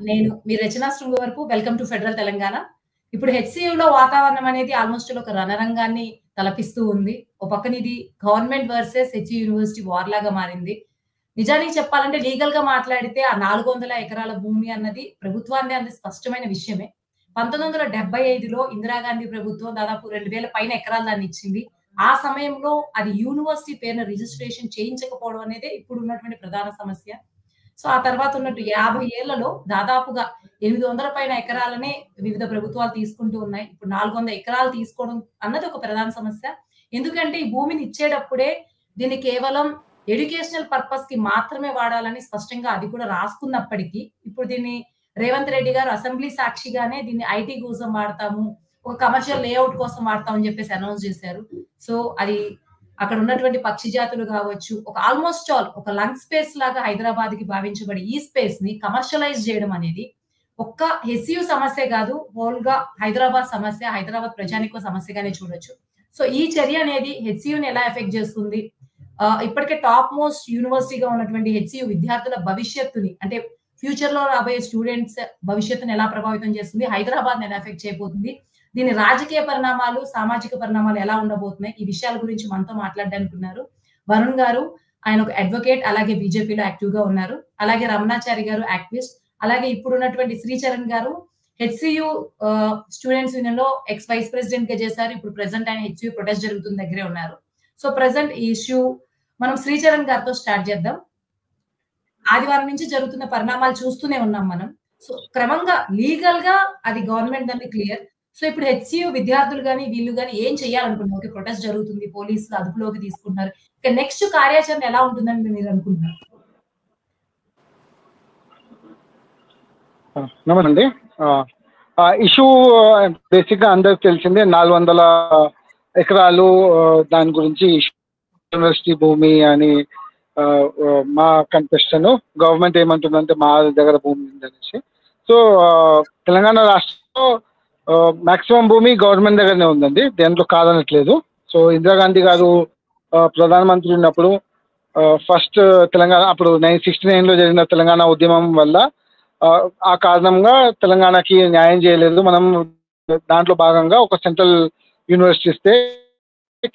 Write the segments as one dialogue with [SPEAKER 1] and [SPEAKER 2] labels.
[SPEAKER 1] నేను మీ రచనా శృంగ వరకు welcome to federal Telangana. ఇప్పుడు హెచ్‌సీయూలో వాతావరణం అనేది ఆల్‌మోస్ట్ ఒక రణరంగాన్ని తలపిస్తూ ఉంది. ఓ పక్కన ఇది government versus HCU university war లాగా మారింది. నిజానికి చెప్పాలంటే లీగల్‌గా మాట్లాడితే ఆ 400 ఎకరాల భూమి అన్నది ప్రభుత్వానిదే అన్నది స్పష్టమైన విషయమే. 1975లో ఇందిరాగాంధీ ప్రభుత్వం దాదాపు 2000 పైన ఎకరాలు దాన్నిచ్చింది. ఆ సమయంలో అది యూనివర్సిటీ పేరున రిజిస్ట్రేషన్ చేయించకపోవడం అనేదే ఇప్పుడున్నటువంటి ప్రధాన సమస్య. సో, ఆ తర్వాత ఉన్నట్టు 50 ఏళ్లలో దాదాపుగా 800 పైన ఎకరాలనే వివిధ ప్రభుత్వాలు తీసుకుంటూ ఉన్నాయి. ఇప్పుడు 400 ఎకరాలు తీసుకోవడం అన్నది ఒక ప్రధాన సమస్య. ఎందుకంటే ఈ భూమిని ఇచ్చేటప్పుడే దీన్ని కేవలం ఎడ్యుకేషనల్ పర్పస్‌కి మాత్రమే వాడాలని స్పష్టంగా అది కూడా రాసుకున్నప్పటికీ, ఇప్పుడు దీన్ని రేవంత్ రెడ్డి గారు అసెంబ్లీ సాక్షిగానే దీన్ని ఐటీ కోసం వాడతాము. ఒక కమర్షియల్ లేఔట్ కోసం వాడతాం అని చెప్పేసి అనౌన్స్ చేశారు. సో, అది అక్కడ ఉన్నటువంటి పక్షి జాతులు గావచ్చు, ఒక ఆల్‌మోస్ట్ ఆల్ ఒక లంగ్ స్పేస్ లాగా హైదరాబాద్‌కి భావించబడే ఈ స్పేస్‌ని కమర్షియలైజ్ చేయడం అనేది ఒక్క హెచ్‌సీయూ సమస్యే గాదు. హోల్‌గా హైదరాబాద్ సమస్య, హైదరాబాద్ ప్రజానీకం సమస్యగానే చూడొచ్చు. సో, ఈ చర్య అనేది హెచ్‌సీయూని ఎలా ఎఫెక్ట్ చేస్తుంది? ఇప్పటికే టాప్ మోస్ట్ యూనివర్సిటీగా ఉన్నటువంటి హెచ్‌సీయూ విద్యార్థుల భవిష్యత్తుని అంటే ఫ్యూచర్‌లో రాబోయే స్టూడెంట్స్ భవిష్యత్తుని ఎలా ప్రభావితం చేస్తుంది? హైదరాబాద్‌ని ఎలా ఎఫెక్ట్ చేయబోతుంది? దీని రాజకీయ పరిణామాలు, సామాజిక పరిణామాలు ఎలా ఉండబోతున్నాయి? ఈ విషయాల గురించి మనతో మాట్లాడడానికి ఉన్నారు. వరుణ్ గారు, ఆయన ఒక అడ్వకేట్, అలాగే బీజేపీలో యాక్టివ్‌గా ఉన్నారు. అలాగే రమణాచారి గారు యాక్టివిస్ట్, అలాగే ఇప్పుడున్నటువంటి శ్రీచరణ్ గారు హెచ్‌సీయూ స్టూడెంట్స్ యూనియన్‌లో ఎక్స్ వైస్ ప్రెసిడెంట్‌గా చేశారు. ఇప్పుడు ప్రెజెంట్ ఆయన హెచ్‌సీయూ ప్రొటెస్ట్ జరుగుతున్న దగ్గరే ఉన్నారు. సో, ప్రెజెంట్ ఈ ఇష్యూ మనం శ్రీచరణ్ గారితో స్టార్ట్ చేద్దాం. ఆదివారం నుంచి జరుగుతున్న పరిణామాలు చూస్తూనే ఉన్నాం మనం. సో, క్రమంగా లీగల్‌గా అది గవర్నమెంట్ దాన్ని క్లియర్. సో, ఇప్పుడు హెచ్‌సీయూ విద్యార్థులు గాని, వీళ్ళు గాని ఏం చేయాలనుకుంటున్నారు? ఓకే. ప్రొటెస్ట్ జరుగుతుంది. పోలీసులు అదుపులోకి తీసుకుంటున్నారు. ఇక నెక్స్ట్ కార్యాచరణ ఎలా ఉంటుందని మీరనుకుంటున్నారు?
[SPEAKER 2] నమస్తే అండి. ఇష్యూ బేసిక్‌గా అందరికి తెలిసిందే. 400 ఎకరాలు దాని గురించి యూనివర్సిటీ భూమి అని మా కంటెస్టన్ గవర్నమెంట్ ఏమంటుందంటే మా దగ్గర భూమి ఉందనేసి. సో తెలంగాణ రాష్ట్రంలో మాక్సిమం భూమి గవర్నమెంట్ దగ్గరనే ఉందండి, దేంట్లో కాదనట్లేదు. సో ఇందిరాగాంధీ గారు ప్రధానమంత్రి ఉన్నప్పుడు ఫస్ట్ తెలంగాణ అప్పుడు 1969లో జరిగిన తెలంగాణ ఉద్యమం వల్ల ఆ కారణంగా తెలంగాణకి న్యాయం చేయలేదు. మనం దాంట్లో భాగంగా ఒక సెంట్రల్ యూనివర్సిటీ ఇస్తే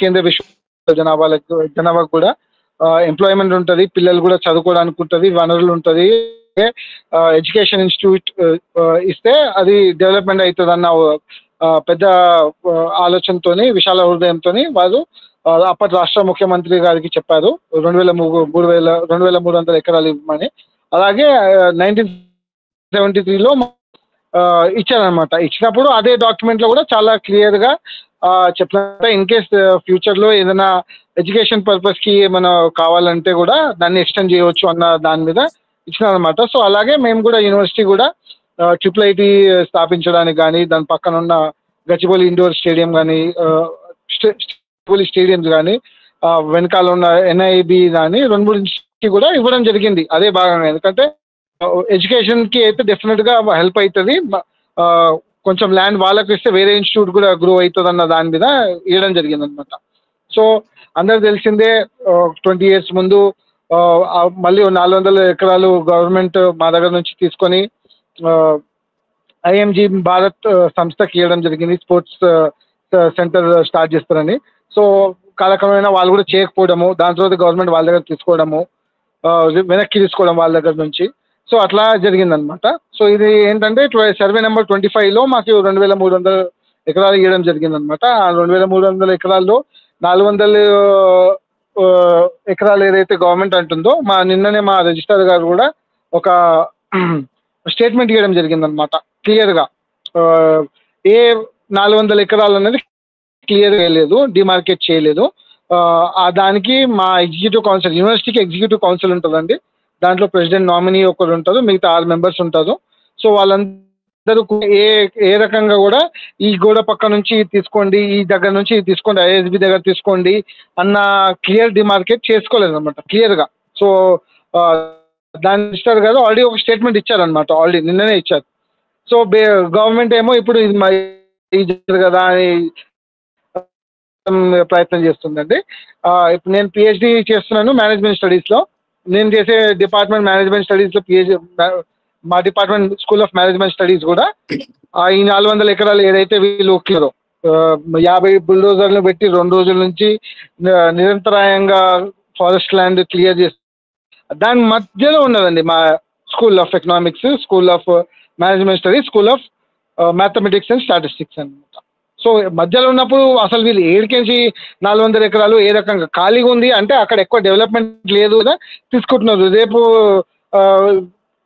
[SPEAKER 2] కేంద్ర జనాభాకు కూడా ఎంప్లాయ్మెంట్ ఉంటుంది, పిల్లలు కూడా చదువుకోవడానికి ఉంటుంది, వనరులు ఉంటుంది, ఎడ్యుకేషన్ ఇన్స్టిట్యూట్ ఇస్తే అది డెవలప్మెంట్ అవుతుంది అన్న పెద్ద ఆలోచనతో, విశాల హృదయంతో వాళ్ళు అప్పటి రాష్ట్ర ముఖ్యమంత్రి గారికి చెప్పారు 2300 ఎకరాలు ఇవ్వమని. అలాగే 1973లో ఇచ్చారనమాట. ఇచ్చినప్పుడు అదే డాక్యుమెంట్ లో కూడా చాలా క్లియర్ గా చెప్పినట్టు ఇన్ కేస్ ఫ్యూచర్ లో ఏదైనా ఎడ్యుకేషన్ పర్పస్ కి ఏమైనా కావాలంటే కూడా దాన్ని ఎక్స్టెండ్ చేయవచ్చు అన్న దాని మీద ఇచ్చినారనమాట. సో అలాగే మేము కూడా యూనివర్సిటీ కూడా IIIT స్థాపించడానికి కానీ, దాని పక్కన ఉన్న గచ్చిబౌలి ఇండోర్ స్టేడియం కానీ, స్టేడియంస్ కానీ, వెనకాల ఉన్న NIB కానీ 2-3 కూడా ఇవ్వడం జరిగింది అదే భాగంగా. ఎందుకంటే ఎడ్యుకేషన్ కి అయితే డెఫినెట్ గా హెల్ప్ అవుతుంది, కొంచెం ల్యాండ్ వాళ్ళకి ఇస్తే వేరే ఇన్స్టిట్యూట్ కూడా గ్రో అవుతుంది అన్న దాని మీద ఇవ్వడం జరిగింది అనమాట. సో అందరికి తెలిసిందే 20 years ముందు మళ్ళీ 400 ఎకరాలు గవర్నమెంట్ మా దగ్గర నుంచి తీసుకొని IMG భారత్ సంస్థకి ఇవ్వడం జరిగింది, స్పోర్ట్స్ సెంటర్ స్టార్ట్ చేస్తారని. సో కాలక్రమేణా వాళ్ళు కూడా చేయకపోవడము, దాని తర్వాత గవర్నమెంట్ వాళ్ళ దగ్గర తీసుకోవడము, వెనక్కి తీసుకోవడం వాళ్ళ దగ్గర నుంచి. సో అట్లా జరిగిందనమాట. సో ఇది ఏంటంటే సర్వే నెంబర్ 25లో మాకు 2300 ఎకరాలు ఇవ్వడం జరిగిందనమాట. ఆ 2300 ఎకరాల్లో 400 ఎకరాలు ఏదైతే గవర్నమెంట్ అంటుందో, నిన్ననే మా రిజిస్ట్రార్ గారు కూడా ఒక స్టేట్మెంట్ ఇవ్వడం జరిగిందనమాట క్లియర్గా. ఏ 400 ఎకరాలు అనేది క్లియర్గా వేయలేదు, డిమార్కెట్ చేయలేదు. దానికి మా ఎగ్జిక్యూటివ్ కౌన్సిల్, యూనివర్సిటీకి ఎగ్జిక్యూటివ్ కౌన్సిల్ ఉంటుందండి, దాంట్లో ప్రెసిడెంట్ నామినీ ఒకరు ఉంటారు, మిగతా 6 members ఉంటారు. సో వాళ్ళందరూ ఏ రకంగా కూడా ఈ గోడ పక్క నుంచి తీసుకోండి, ఈ దగ్గర నుంచి తీసుకోండి, ISB దగ్గర తీసుకోండి అన్న క్లియర్ డిమార్కెట్ చేసుకోలేదు అనమాట క్లియర్గా. సో దాని మినిస్టర్ గారు ఆల్రెడీ ఒక స్టేట్మెంట్ ఇచ్చారనమాట, ఆల్రెడీ నిన్ననే ఇచ్చారు. సో గవర్నమెంట్ ఏమో ఇప్పుడు ఇది కదా అని ప్రయత్నం చేస్తుందండి. ఇప్పుడు నేను PhD చేస్తున్నాను మేనేజ్మెంట్ స్టడీస్లో. నేను చేసే డిపార్ట్మెంట్ మేనేజ్మెంట్ స్టడీస్లో మా department school of management studies కూడా ఈ 400 ఎకరాలు ఏదైతే వీళ్ళు క్లియర్ 50 బుల్డోజర్లు పెట్టి 2 రోజుల నుంచి నిరంతరాయంగా ఫారెస్ట్ ల్యాండ్ క్లియర్ చేసి దాని మధ్యలో ఉన్నదండి మా school of economics, school of management studies, school of mathematics and statistics అనమాట. సో మధ్యలో ఉన్నప్పుడు అసలు వీళ్ళు ఏడికేసి 400 ఎకరాలు ఏ రకంగా ఖాళీగా ఉంది అంటే అక్కడ ఎక్కువ డెవలప్మెంట్ లేదు కదా తీసుకుంటున్నారు. రేపు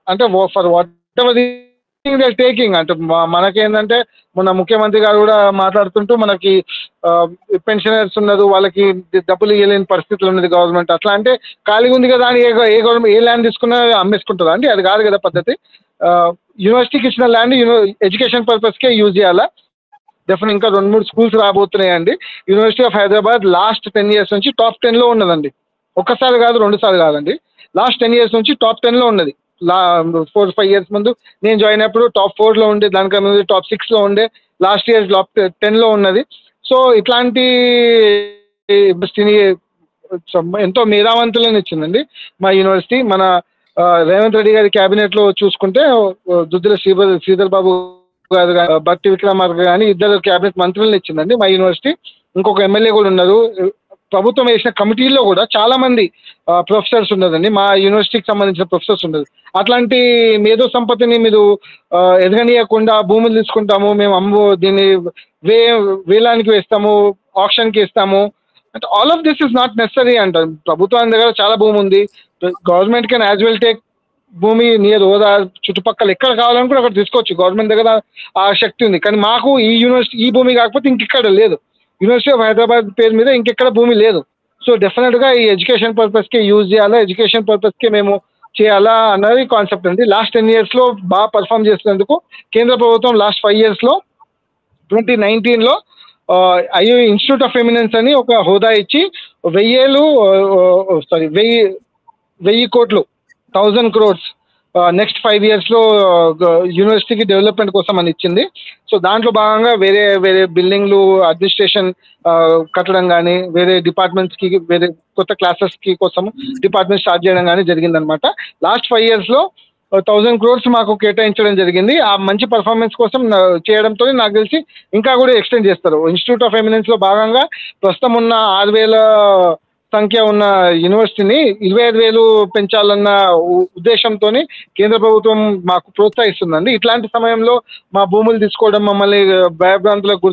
[SPEAKER 2] అంటే ఫర్ వాట్ ఎవర్ టేకింగ్ అంటే మనకేంటంటే మొన్న ముఖ్యమంత్రి గారు కూడా మాట్లాడుతుంటూ మనకి పెన్షనర్స్ ఉన్నారు, వాళ్ళకి డబ్బులు ఇవ్వలేని పరిస్థితులు ఉన్నది గవర్నమెంట్. అట్లా అంటే ఖాళీగా ఉంది కదా అని ఏ గవర్నమెంట్ ఏ ల్యాండ్ తీసుకున్నా అమ్మేసుకుంటుందా అండి? అది కాదు కదా పద్ధతి. యూనివర్సిటీకి ఇచ్చిన ల్యాండ్ ఎడ్యుకేషన్ పర్పస్కే యూజ్ చేయాలా. డెఫినెట్ ఇంకా 2-3 స్కూల్స్ రాబోతున్నాయండి. University of Hyderabad last 10 years నుంచి టాప్ 10లో ఉన్నదండి. ఒక్కసారి కాదు 2 సార్లు కాదండి, లాస్ట్ 10 years నుంచి టాప్ 10లో ఉన్నది. 4-5 years ముందు నేను జాయిన్ అయినప్పుడు టాప్ 4లో ఉండే, దానికన్నా ముందు టాప్ 6లో ఉండే, లాస్ట్ ఇయర్ టాప్ 10లో ఉన్నది. సో ఇట్లాంటి యూనివర్సిటీని ఎంతో మేధావంతులను ఇచ్చిందండి మా యూనివర్సిటీ. మన రేవంత్ రెడ్డి గారి క్యాబినెట్లో చూసుకుంటే దుద్దుల శ్రీధర్ బాబు గారు, భట్టి విక్రమార్క కానీ 2 క్యాబినెట్ మంత్రులను ఇచ్చిందండి మా యూనివర్సిటీ. ఇంకొక ఎమ్మెల్యే కూడా ఉన్నారు. ప్రభుత్వం వేసిన కమిటీల్లో కూడా చాలా మంది ప్రొఫెసర్స్ ఉన్నదండి, మా యూనివర్సిటీకి సంబంధించిన ప్రొఫెసర్స్ ఉన్నది. అట్లాంటి మేధో సంపత్తిని మీరు ఎదగనీయకుండా భూములు తీసుకుంటాము మేము, దీన్ని వేలానికి వేస్తాము, ఆప్షన్కి ఇస్తాము అంటే all of this is not necessary అంటారు. ప్రభుత్వం దగ్గర చాలా భూమి ఉంది, government can as well take భూమి నియర్ హోదా చుట్టుపక్కల ఎక్కడ కావాలని కూడా అక్కడ తీసుకోవచ్చు, గవర్నమెంట్ దగ్గర ఆ శక్తి ఉంది. కానీ మాకు ఈ యూనివర్సిటీ ఈ భూమి కాకపోతే ఇంకెక్కడ లేదు, యూనివర్సిటీ ఆఫ్ హైదరాబాద్ పేరు మీద ఇంకెక్కడ భూమి లేదు. సో డెఫినెట్గా ఈ ఎడ్యుకేషన్ పర్పస్కే యూజ్ చేయాలా, ఎడ్యుకేషన్ పర్పస్కే మేము చేయాలా అన్నది కాన్సెప్ట్ అండి. లాస్ట్ 10 yearsలో బాగా పర్ఫామ్ చేసినందుకు కేంద్ర ప్రభుత్వం లాస్ట్ 5 yearsలో 2019లో ఇన్స్టిట్యూట్ ఆఫ్ ఎమినెన్స్ అని ఒక హోదా ఇచ్చి 1000 కోట్లు 1000 crores నెక్స్ట్ 5 yearsలో యూనివర్సిటీకి డెవలప్మెంట్ కోసం అని ఇచ్చింది. సో దాంట్లో భాగంగా వేరే బిల్డింగ్లు అడ్మినిస్ట్రేషన్ కట్టడం కానీ, వేరే డిపార్ట్మెంట్స్కి వేరే కొత్త క్లాసెస్కి కోసం డిపార్ట్మెంట్ స్టార్ట్ చేయడం కానీ జరిగిందనమాట. లాస్ట్ 5 yearsలో 1000 crores మాకు కేటాయించడం జరిగింది. ఆ మంచి పర్ఫార్మెన్స్ కోసం చేయడంతో నాకు తెలిసి ఇంకా కూడా ఎక్స్టెండ్ చేస్తారు. ఇన్స్టిట్యూట్ ఆఫ్ ఎమినెన్స్లో భాగంగా ప్రస్తుతం ఉన్న 6000 సంఖ్య ఉన్న యూనివర్సిటీని 25,000 పెంచాలన్న ఉద్దేశంతో కేంద్ర ప్రభుత్వం మాకు ప్రోత్సహిస్తుందండి. ఇట్లాంటి సమయంలో మా భూములు తీసుకోవడం, మమ్మల్ని భయభ్రాంతులకు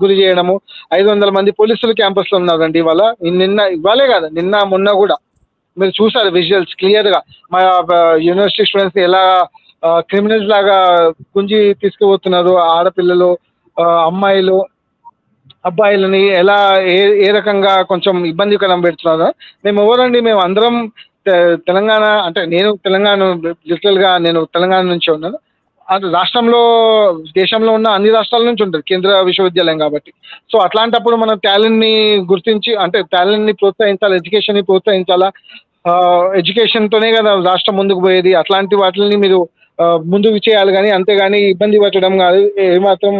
[SPEAKER 2] గురి చేయడము, 500 మంది పోలీసులు క్యాంపస్లో ఉన్నారండి ఇవాళే కాదు నిన్న మొన్న కూడా మీరు చూసారు విజువల్స్ క్లియర్గా. మా యూనివర్సిటీ స్టూడెంట్స్ ఎలా క్రిమినల్స్ లాగా గుంజి తీసుకుపోతున్నారు, ఆడపిల్లలు, అమ్మాయిలు, అబ్బాయిలని ఎలా ఏ రకంగా కొంచెం ఇబ్బందికరం పెడుతున్నారు. మేము ఎవరండి, మేము అందరం తెలంగాణ అంటే నేను లిటరల్గా నేను తెలంగాణ నుంచి ఉన్నాను. అది రాష్ట్రంలో దేశంలో ఉన్న అన్ని రాష్ట్రాల నుంచి ఉంటుంది కేంద్ర విశ్వవిద్యాలయం కాబట్టి. సో అట్లాంటప్పుడు మనం టాలెంట్ని గుర్తించి అంటే టాలెంట్ని ప్రోత్సహించాలి, ఎడ్యుకేషన్ని ప్రోత్సహించాలా. ఎడ్యుకేషన్తోనే కదా రాష్ట్రం ముందుకు పోయేది. అట్లాంటి వాటిని మీరు ముందుకు చేయాలి కానీ అంతేగాని ఇబ్బంది పెట్టడం కాదు, ఏమాత్రం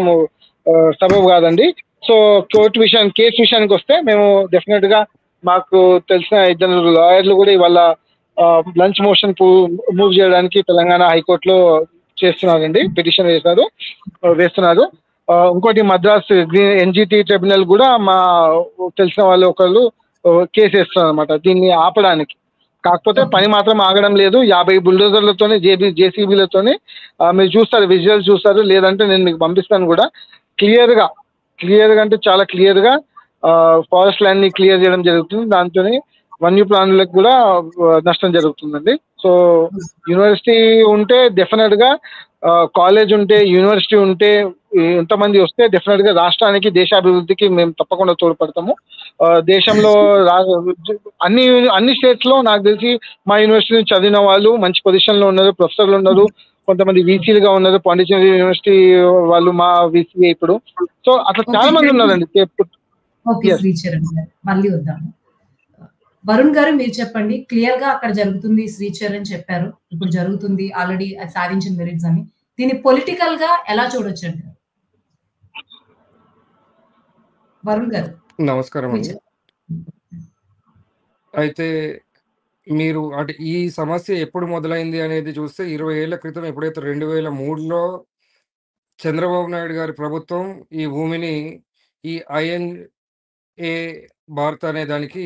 [SPEAKER 2] సబబు కాదండి. సో కేసు విషయానికి వస్తే మేము డెఫినెట్గా మాకు తెలిసిన 2 లాయర్లు కూడా ఇవాళ లంచ్ మోషన్ మూవ్ చేయడానికి తెలంగాణ హైకోర్టులో చేస్తున్నారండి, పిటిషన్ వేస్తున్నారు. ఇంకోటి మద్రాస్ ఎన్జిటి ట్రిబ్యునల్ కూడా మా తెలిసిన వాళ్ళు ఒకళ్ళు కేసు వేస్తున్నారు అనమాట దీన్ని ఆపడానికి. కాకపోతే పని మాత్రం ఆగడం లేదు. 50 బుల్డోజర్లతోనే జేసీబీలతోనే మీరు చూస్తారు, విజువల్స్ చూస్తారు, లేదంటే నేను మీకు పంపిస్తాను కూడా. క్లియర్గా అంటే చాలా క్లియర్గా ఫారెస్ట్ ల్యాండ్ని క్లియర్ చేయడం జరుగుతుంది. దాంతోనే వన్యప్రాణులకు కూడా నష్టం జరుగుతుందండి. సో యూనివర్సిటీ ఉంటే డెఫినెట్గా, కాలేజ్ ఉంటే, యూనివర్సిటీ ఉంటే, ఎంతమంది వస్తే డెఫినెట్గా రాష్ట్రానికి దేశాభివృద్ధికి మేము తప్పకుండా తోడ్పడతాము. దేశంలో అన్ని స్టేట్స్లో నాకు తెలిసి మా యూనివర్సిటీ చదివిన వాళ్ళు మంచి పొజిషన్లో ఉన్నారు, ప్రొఫెసర్లు ఉన్నారు, కొంతమంది వీసీలుగా ఉన్నారు. పాండిచేరి యూనివర్సిటీ వాళ్ళు మా వీసీ ఇప్పుడు. సో అట్లా చాలా మంది ఉన్నారండి.
[SPEAKER 1] మళ్ళీ వద్దాము. వరుణ్ గారు మీరు చెప్పండి, క్లియర్ గా అక్కడ జరుగుతుంది శ్రీచరణ్ చెప్పారు, ఇప్పుడు జరుగుతుంది ఆల్రెడీ సాధించిన మెరిట్స్ అని. దీన్ని పొలిటికల్ గా ఎలా చూడొచ్చు అంటారు? వరుణ్ గారు
[SPEAKER 3] నమస్కారం అండి. అయితే మీరు అంటే ఈ సమస్య ఎప్పుడు మొదలైంది అనేది చూస్తే 20 ఏళ్ల క్రితం ఎప్పుడైతే 2003లో చంద్రబాబు నాయుడు గారి ప్రభుత్వం ఈ భూమిని ఈ ఐఎన్ఏ భారత్ అనే దానికి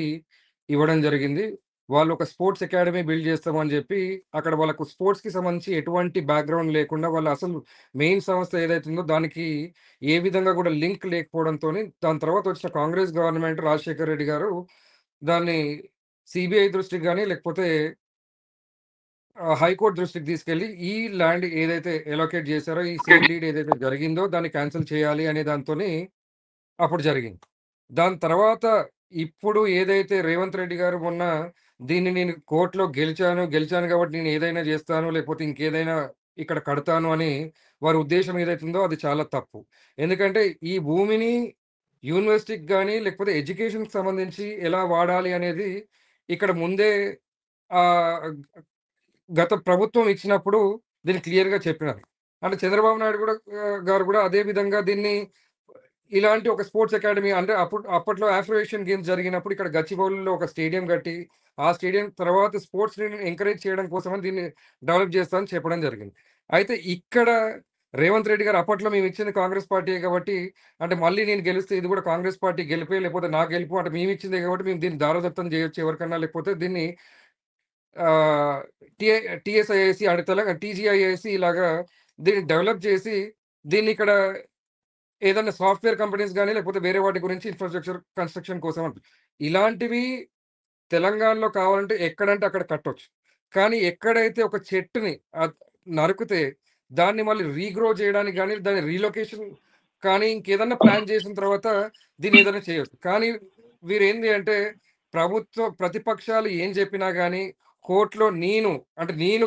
[SPEAKER 3] ఇవ్వడం జరిగింది. వాళ్ళు ఒక స్పోర్ట్స్ అకాడమీ బిల్డ్ చేస్తామని చెప్పి అక్కడ వాళ్ళకు స్పోర్ట్స్‌కి సంబంధించి ఎటువంటి బ్యాక్‌గ్రౌండ్ లేకుండా వాళ్ళ అసలు మెయిన్ సంస్థ ఏదైతే ఉందో దానికి ఏ విధంగా కూడా లింక్ లేకపోవడంతోని దాని తర్వాత వచ్చిన కాంగ్రెస్ గవర్నమెంట్ రాజశేఖర్ రెడ్డి గారు దాన్ని సీబీఐ దృష్టికి గాని లేకపోతే హైకోర్ట్ దృష్టికి తీసుకెళ్ళి ఈ ల్యాండ్ ఏదైతే అలొకేట్ చేశారో ఈ సేల్ డీడ్ ఏదైతే జరిగిందో దాన్ని క్యాన్సిల్ చేయాలి అనే దాంతోని అప్పుడు జరిగింది. దాని తర్వాత ఇప్పుడు ఏదైతే రేవంత్ రెడ్డి గారు మొన్న దీన్ని నేను కోర్ట్‌లో గెలిచాను కాబట్టి నేను ఏదైనా చేస్తాను లేకపోతే ఇంకేదైనా ఇక్కడ కడతాను అని వారి ఉద్దేశ్యం ఏదైతే ఉందో అది చాలా తప్పు. ఎందుకంటే ఈ భూమిని యూనివర్సిటీకి గాని లేకపోతే ఎడ్యుకేషన్‌కి సంబంధించి ఎలా వాడాలి అనేది ఇక్కడ ముందే ఆహ్, గత ప్రభుత్వం ఇచ్చినప్పుడు దీన్ని క్లియర్‌గా చెప్పినారు. అంటే చంద్రబాబు నాయుడు కూడా గారు కూడా అదే విధంగా దీన్ని ఇలాంటి ఒక స్పోర్ట్స్ అకాడమీ అంటే అప్పట్లో ఆఫ్రో ఏషియన్ గేమ్స్ జరిగినప్పుడు ఇక్కడ గచ్చిబౌలిలో ఒక స్టేడియం కట్టి, ఆ స్టేడియం తర్వాత స్పోర్ట్స్‌ని ఎంకరేజ్ చేయడం కోసమని దీన్ని డెవలప్ చేస్తామని చెప్పడం జరిగింది. అయితే ఇక్కడ రేవంత్ రెడ్డి గారు అప్పట్లో మేమిచ్చింది కాంగ్రెస్ పార్టీయే కాబట్టి, అంటే మళ్ళీ నేను గెలిస్తే ఇది కూడా కాంగ్రెస్ పార్టీ గెలిపే లేకపోతే నా గెలుపు అంటే మేమిచ్చిందే కాబట్టి మేము దీన్ని దారాదత్తం చేయొచ్చు ఎవరికన్నా లేకపోతే దీన్ని ఆహ్, టీఐ టీఎస్ఐఐసీ అంటే తెలంగాణ టీజీఐఐసీ ఇలాగా దీన్ని డెవలప్ చేసి దీన్నిక్కడ ఏదన్నా సాఫ్ట్‌వేర్ కంపెనీస్ గాని, లేకపోతే వేరే వాటి గురించి ఇన్‌ఫ్రాస్ట్రక్చర్ కన్‌స్ట్రక్షన్ కోసం ఇలాంటివి తెలంగాణలో కావాలంటే ఎక్కడంటే అక్కడ కట్టొచ్చు. కానీ ఎక్కడైతే ఒక చెట్టుని నరికితే దాన్ని మళ్ళీ రీగ్రో చేయడానికి గాని, దాని రీలొకేషన్ కానీ, ఇంకేదన్నా ప్లాన్ చేసిన తర్వాత దీన్ని ఏదైనా చేయొచ్చు. కానీ వీరేంది అంటే ప్రతిపక్షాలు ఏం చెప్పినా గాని కోర్ట్‌లో నేను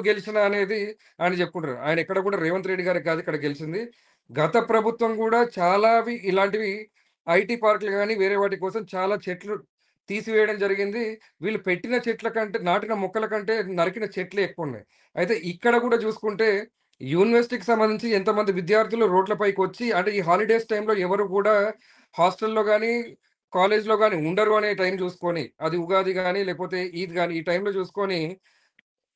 [SPEAKER 3] గెలిచిన అనేది ఆయన చెప్పుకుంటారు. ఆయన ఎక్కడ కూడా రేవంత్ రెడ్డి గారికి కాదు ఇక్కడ గెలిచింది. గత ప్రభుత్వం గూడా చాలావి ఇలాంటివి ఐటీ పార్కులు గాని, వేరే వాటి కోసం చాలా చెట్లు తీసివేయడం జరిగింది. వీళ్ళు పెట్టిన చెట్ల కంటే, నాటిన మొక్కల కంటే నరికిన చెట్లే ఎక్కువున్నాయి. అయితే ఇక్కడ గూడా జూసుకుంటే యూనివర్సిటీకి సంబంధించి ఎంతమంది విద్యార్థులు రోడ్లపైకొచ్చి అంటే ఈ హాలిడేస్ టైమ్‌లో ఎవరు గూడా హాస్టల్‌లో గాని, కాలేజ్‌లో గాని ఉండరు అనే టైం జూసుకొని, అది ఉగాది గాని, లేకపోతే ఈద్ గాని ఈ టైంలో జూసుకొని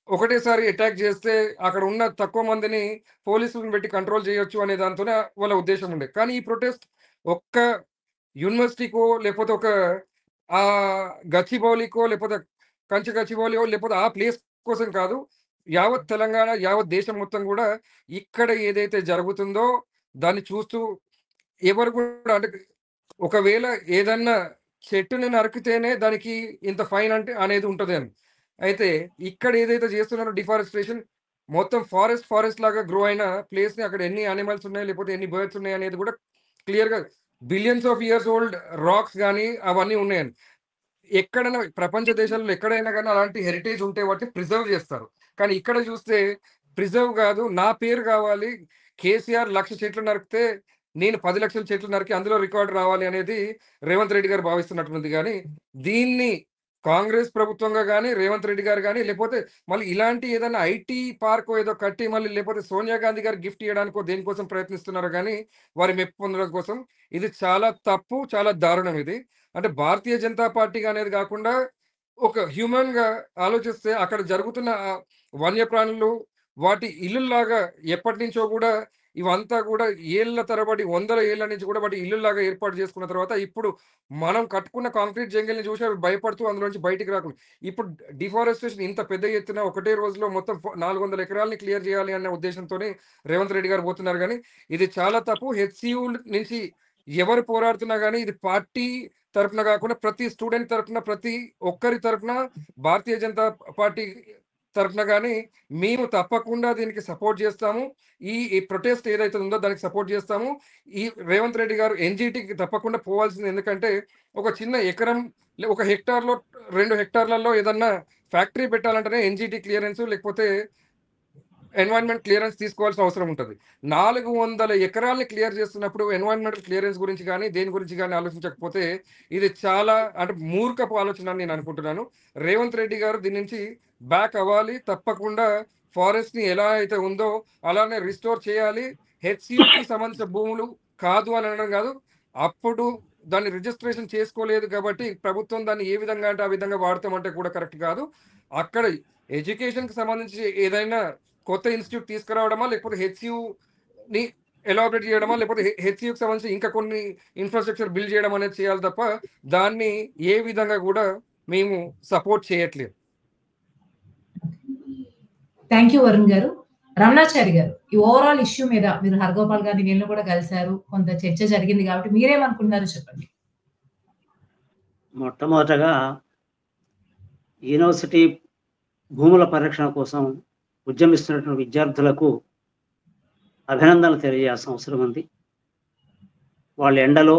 [SPEAKER 3] ఒకటేసారి అటాక్ జేస్తే అక్కడ ఉన్న తక్కువ మందిని పోలీసులను పెట్టి కంట్రోల్ చేయొచ్చు అనే దాంతోనే వాళ్ళ ఉద్దేశ్యం ఉండే. కానీ ఈ ప్రొటెస్ట్ ఒక్క యూనివర్సిటీకో లేకపోతే ఒక గచ్చిబౌలికో లేకపోతే కంచె గచ్చిబౌలియో లేకపోతే ఆ ప్లేస్ కోసం కాదు. యావత్ తెలంగాణ, యావత్ దేశం మొత్తం గూడా ఇక్కడ ఏదైతే జరుగుతుందో దాన్ని చూస్తూ ఎవరు కూడా అంటే ఒకవేళ ఏదన్నా చెట్టుని నరికితేనే దానికి ఇంత ఫైన్ అంటే అనేది ఉంటదని. అయితే ఇక్కడ ఏదైతే చేస్తున్నారో డిఫారెస్ట్రేషన్ మొత్తం ఫారెస్ట్ లాగా గ్రో అయిన ప్లేస్‌ని అక్కడ ఎన్ని యానిమల్స్ ఉన్నాయి, లేకపోతే ఎన్ని బర్డ్స్ ఉన్నాయి అనేది కూడా క్లియర్‌గా billions of years old rocks గాని అవన్నీ ఉన్నాయండి. ఎక్కడైనా ప్రపంచ దేశాల్లో ఎక్కడైనా గాని అలాంటి హెరిటేజ్ ఉంటే వాటిని ప్రిజర్వ్ చేస్తారు. కానీ ఇక్కడ చూస్తే ప్రిజర్వ్ గాదు. నా పేరు కావాలి. కేసీఆర్ 1,00,000 చెట్లు నరికితే నేను 10,00,000 చెట్లు నరికి అందులో రికార్డ్ రావాలి అనేది రేవంత్ రెడ్డి గారు భావిస్తున్నట్టుంది గానీ, దీన్ని కాంగ్రెస్ ప్రభుత్వంగా గాని, రేవంత్ రెడ్డి గారు గాని, లేపోతే మళ్ళీ ఇలాంటి ఏదైనా ఐటీ పార్కో ఏదో కట్టి మళ్ళీ లేపోతే సోనియా గాంధీ గారికి గిఫ్ట్ ఇయ్యడానికో దేనికోసం ప్రయత్నిస్తున్నారో గానీ, వారి మెప్పు పొందడం కోసం ఇది చాలా తప్పు. చాలా దారుణం ఇది. అంటే భారతీయ జనతా పార్టీగా అనేది గాకుండా ఒక హ్యూమన్‌గా ఆలోచిస్తే అక్కడ జరుగుతున్న వన్యప్రాణులు వాటి ఇల్లుల్లాగా ఎప్పటినుంచో గూడా ఇవంతా గూడా ఏళ్ల తరబడి వందల ఏళ్ల నుంచి గూడా వాటి ఇల్లుల్లాగా ఏర్పాటు చేసుకున్న తర్వాత ఇప్పుడు మనం కట్టుకున్న కాంక్రీట్ జంగిల్‌ని చూసి అవి భయపడుతూ అందులోంచి బయటికి రాకుండా ఇప్పుడు డిఫారెస్టేషన్ ఇంత పెద్ద ఎత్తున ఒకటే రోజులో మొత్తం 400 ఎకరాల్ని క్లియర్ చేయాలి అన్న ఉద్దేశంతోనే రేవంత్ రెడ్డి గారు పోతున్నారు గానీ, ఇది చాలా తప్పు. హెచ్‌సీయూ నుంచి ఎవరు పోరాడుతున్నా గానీ ఇది పార్టీ తరపున గాకుండా ప్రతి స్టూడెంట్ తరపున, ప్రతి ఒక్కరి తరపున భారతీయ జనతా పార్టీ తరపున గాని మేము తప్పకుండా దీనికి సపోర్ట్ చేస్తాము. ఈ ప్రొటెస్ట్ ఏదైతే ఉందో దానికి సపోర్ట్ చేస్తాము. ఈ రేవంత్ రెడ్డి గారు ఎన్‌జీటీకి తప్పకుండా పోవాల్సింది. ఎందుకంటే ఒక చిన్న ఎకరం ఒక హెక్టార్‌లో 2 హెక్టార్‌లలో ఏదన్నా ఫ్యాక్టరీ పెట్టాలంటేనే ఎన్‌జీటీ క్లియరెన్స్ లేకపోతే ఎన్వైర్న్‌మెంట్ క్లియరెన్స్ తీసుకోవాల్సిన అవసరం ఉంటది. 400 ఎకరాల్ని క్లియర్ చేస్తున్నప్పుడు ఎన్వైర్న్‌మెంటల్ క్లియరెన్స్ గురించి గాని, దేని గురించి గాని ఆలోచించకపోతే ఇది చాలా అంటే మూర్ఖపు ఆలోచన అని నేను అనుకుంటున్నాను. రేవంత్ రెడ్డి గారు దీని నుంచి బ్యాక్ అవ్వాలి. తప్పకుండా ఫారెస్ట్‌ని ఎలా అయితే ఉందో అలానే రిస్టోర్ చేయాలి. హెచ్‌సీయూకి సంబంధించిన భూములు కాదు అని అనడం కాదు. అప్పుడు దాన్ని రిజిస్ట్రేషన్ చేసుకోలేదు కాబట్టి ప్రభుత్వం దాన్ని ఏ విధంగా అంటే ఆ విధంగా వాడతామంటే కూడా కరెక్ట్ కాదు. అక్కడ ఎడ్యుకేషన్‌కి సంబంధించి ఏదైనా కొత్త ఇన్‌స్టిట్యూట్ తీసుకురావడమా, లేకపోతే హెచ్‌యుని ఎలాబరేట్ చేయడమా, లేకపోతే హెచ్‌యుకి సంబంధించి ఇంకా కొన్ని ఇన్‌ఫ్రాస్ట్రక్చర్ బిల్డ్ చేయడం అనేది చేయాలి తప్ప, దాన్ని ఏ విధంగా కూడా మేము సపోర్ట్ చేయట్లేదు.
[SPEAKER 1] థ్యాంక్ యూ వరుణ్ గారు. రమణాచారి గారు, ఈ ఓవరాల్ ఇష్యూ మీద మీరు హరగోపాల్ గారిని వీళ్ళని కూడా కలిసారు. కొంత చర్చ జరిగింది కాబట్టి మీరేమనుకుంటున్నారో చెప్పండి.
[SPEAKER 4] మొట్టమొదటగా యూనివర్సిటీ భూముల పరిరక్షణ కోసం ఉద్యమిస్తున్నటువంటి విద్యార్థులకు అభినందనలు తెలియజేయాల్సిన అవసరం ఉంది. వాళ్ళ ఎండలో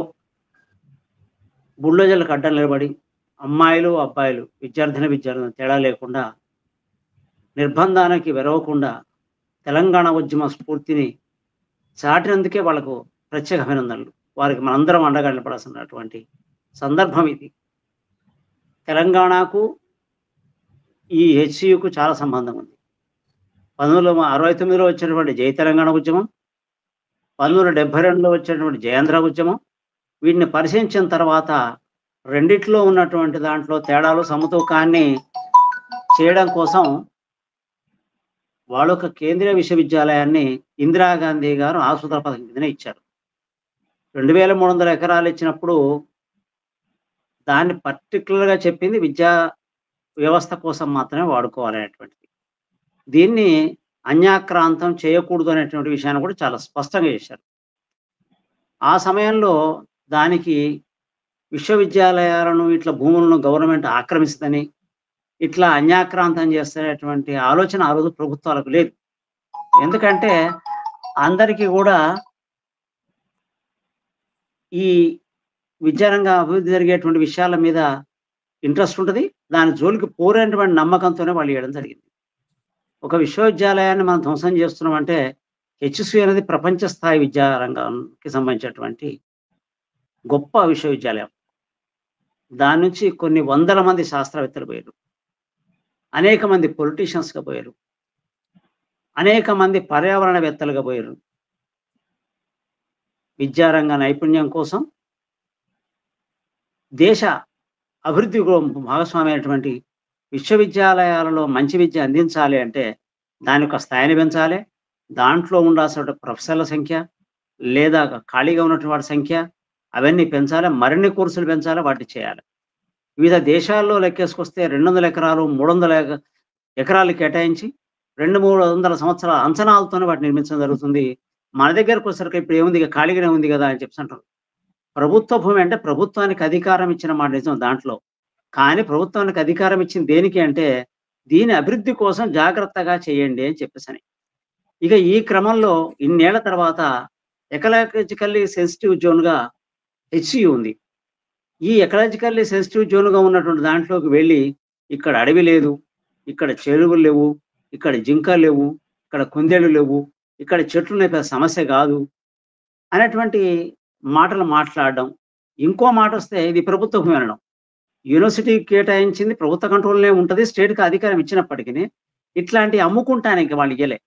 [SPEAKER 4] బుల్డోజర్లకు అడ్డం నిలబడి అమ్మాయిలు అబ్బాయిలు విద్యార్థులను తేడా లేకుండా నిర్బంధానికి వెరవకుండా తెలంగాణ ఉద్యమ స్ఫూర్తిని చాటినందుకే వాళ్ళకు ప్రత్యేక అభినందనలు. వారికి మనందరం అండగా నిలబడాల్సినటువంటి సందర్భం ఇది. తెలంగాణకు ఈ హెచ్సియుకు చాలా సంబంధం ఉంది. 1969లో వచ్చినటువంటి జై తెలంగాణ ఉద్యమం, 1972లో వచ్చినటువంటి జయాంధ్ర ఉద్యమం, వీటిని పరిశీలించిన తర్వాత రెండిట్లో ఉన్నటువంటి దాంట్లో తేడాలు సమతూకాన్ని చేయడం కోసం వాళ్ళు ఒక కేంద్రీయ విశ్వవిద్యాలయాన్ని ఇందిరాగాంధీ గారు ఆసూత్ర పథకం కిందనే ఇచ్చారు. 2300 ఎకరాలు ఇచ్చినప్పుడు దాన్ని పర్టికులర్గా చెప్పింది విద్యా వ్యవస్థ కోసం మాత్రమే వాడుకోవాలనేటువంటిది. దీన్ని అన్యాక్రాంతం చేయకూడదు అనేటువంటి విషయాన్ని కూడా చాలా స్పష్టంగా చేశారు. ఆ సమయంలో దానికి విశ్వవిద్యాలయాలను ఇట్లా భూములను గవర్నమెంట్ ఆక్రమిస్తుందని, ఇట్లా అన్యాక్రాంతం చేస్తున్నటువంటి ఆలోచన ఆ రోజు ప్రభుత్వాలకు లేదు. ఎందుకంటే అందరికీ కూడా ఈ విద్యారంగ అభివృద్ధి జరిగేటువంటి విషయాల మీద ఇంట్రెస్ట్ ఉంటుంది. దాని జోలికి పోరేటువంటి నమ్మకంతోనే వాళ్ళు చేయడం జరిగింది. ఒక విశ్వవిద్యాలయాన్ని మనం ధ్వంసం చేస్తున్నామంటే హెచ్సియు అనేది ప్రపంచ స్థాయి విద్యారంగానికి సంబంధించినటువంటి గొప్ప విశ్వవిద్యాలయం. దాని నుంచి కొన్ని వందల మంది శాస్త్రవేత్తలు పోయారు, అనేక మంది పొలిటీషియన్స్గా పోయారు, అనేక మంది పర్యావరణవేత్తలుగా పోయారు. విద్యారంగ నైపుణ్యం కోసం దేశ అభివృద్ధి భాగస్వామి అయినటువంటి విశ్వవిద్యాలయాలలో మంచి విద్య అందించాలి అంటే దాని యొక్క స్థాయిని పెంచాలి. దాంట్లో ఉండాల్సిన ప్రొఫెసర్ల సంఖ్య లేదా ఖాళీగా ఉన్నటువంటి వాటి సంఖ్య అవన్నీ పెంచాలి. మరిన్ని కోర్సులు పెంచాలి, వాటిని చేయాలి. వివిధ దేశాల్లో లెక్కేసుకొస్తే 200 ఎకరాలు 300 ఎకరాలు కేటాయించి 200-300 సంవత్సరాల అంచనాలతోనే వాటిని నిర్మించడం జరుగుతుంది. మన దగ్గరకు వచ్చేసరికి ఇప్పుడు ఏముంది, ఖాళీగానే ఉంది కదా అని చెప్పి అంటారు. ప్రభుత్వ భూమి అంటే ప్రభుత్వానికి అధికారం ఇచ్చిన మాట నిజం దాంట్లో. కానీ ప్రభుత్వానికి అధికారం ఇచ్చింది దేనికి అంటే దీని అభివృద్ధి కోసం జాగ్రత్తగా చేయండి అని చెప్పేసని. ఇక ఈ క్రమంలో ఇన్నేళ్ల తర్వాత ఎకలాజికల్లీ సెన్సిటివ్ జోన్గా హెచ్సియు ఉంది. ఈ ఎకలాజికల్లీ సెన్సిటివ్ జోన్గా ఉన్నటువంటి దాంట్లోకి వెళ్ళి ఇక్కడ అడవి లేదు, ఇక్కడ చెరువులు లేవు, ఇక్కడ జింకలు లేవు, ఇక్కడ కుందేళ్ళు లేవు, ఇక్కడ చెట్లు లేపే సమస్య కాదు అనేటువంటి మాటలు మాట్లాడడం. ఇంకో మాట వస్తే ఇది ప్రభుత్వ భూమి అనడం. యూనివర్సిటీకి కేటాయించింది ప్రభుత్వ కంట్రోల్లోనే ఉంటుంది. స్టేట్కి అధికారం ఇచ్చినప్పటికీ ఇట్లాంటి అమ్ముకుంటానికి వాళ్ళు ఇయ్యలే,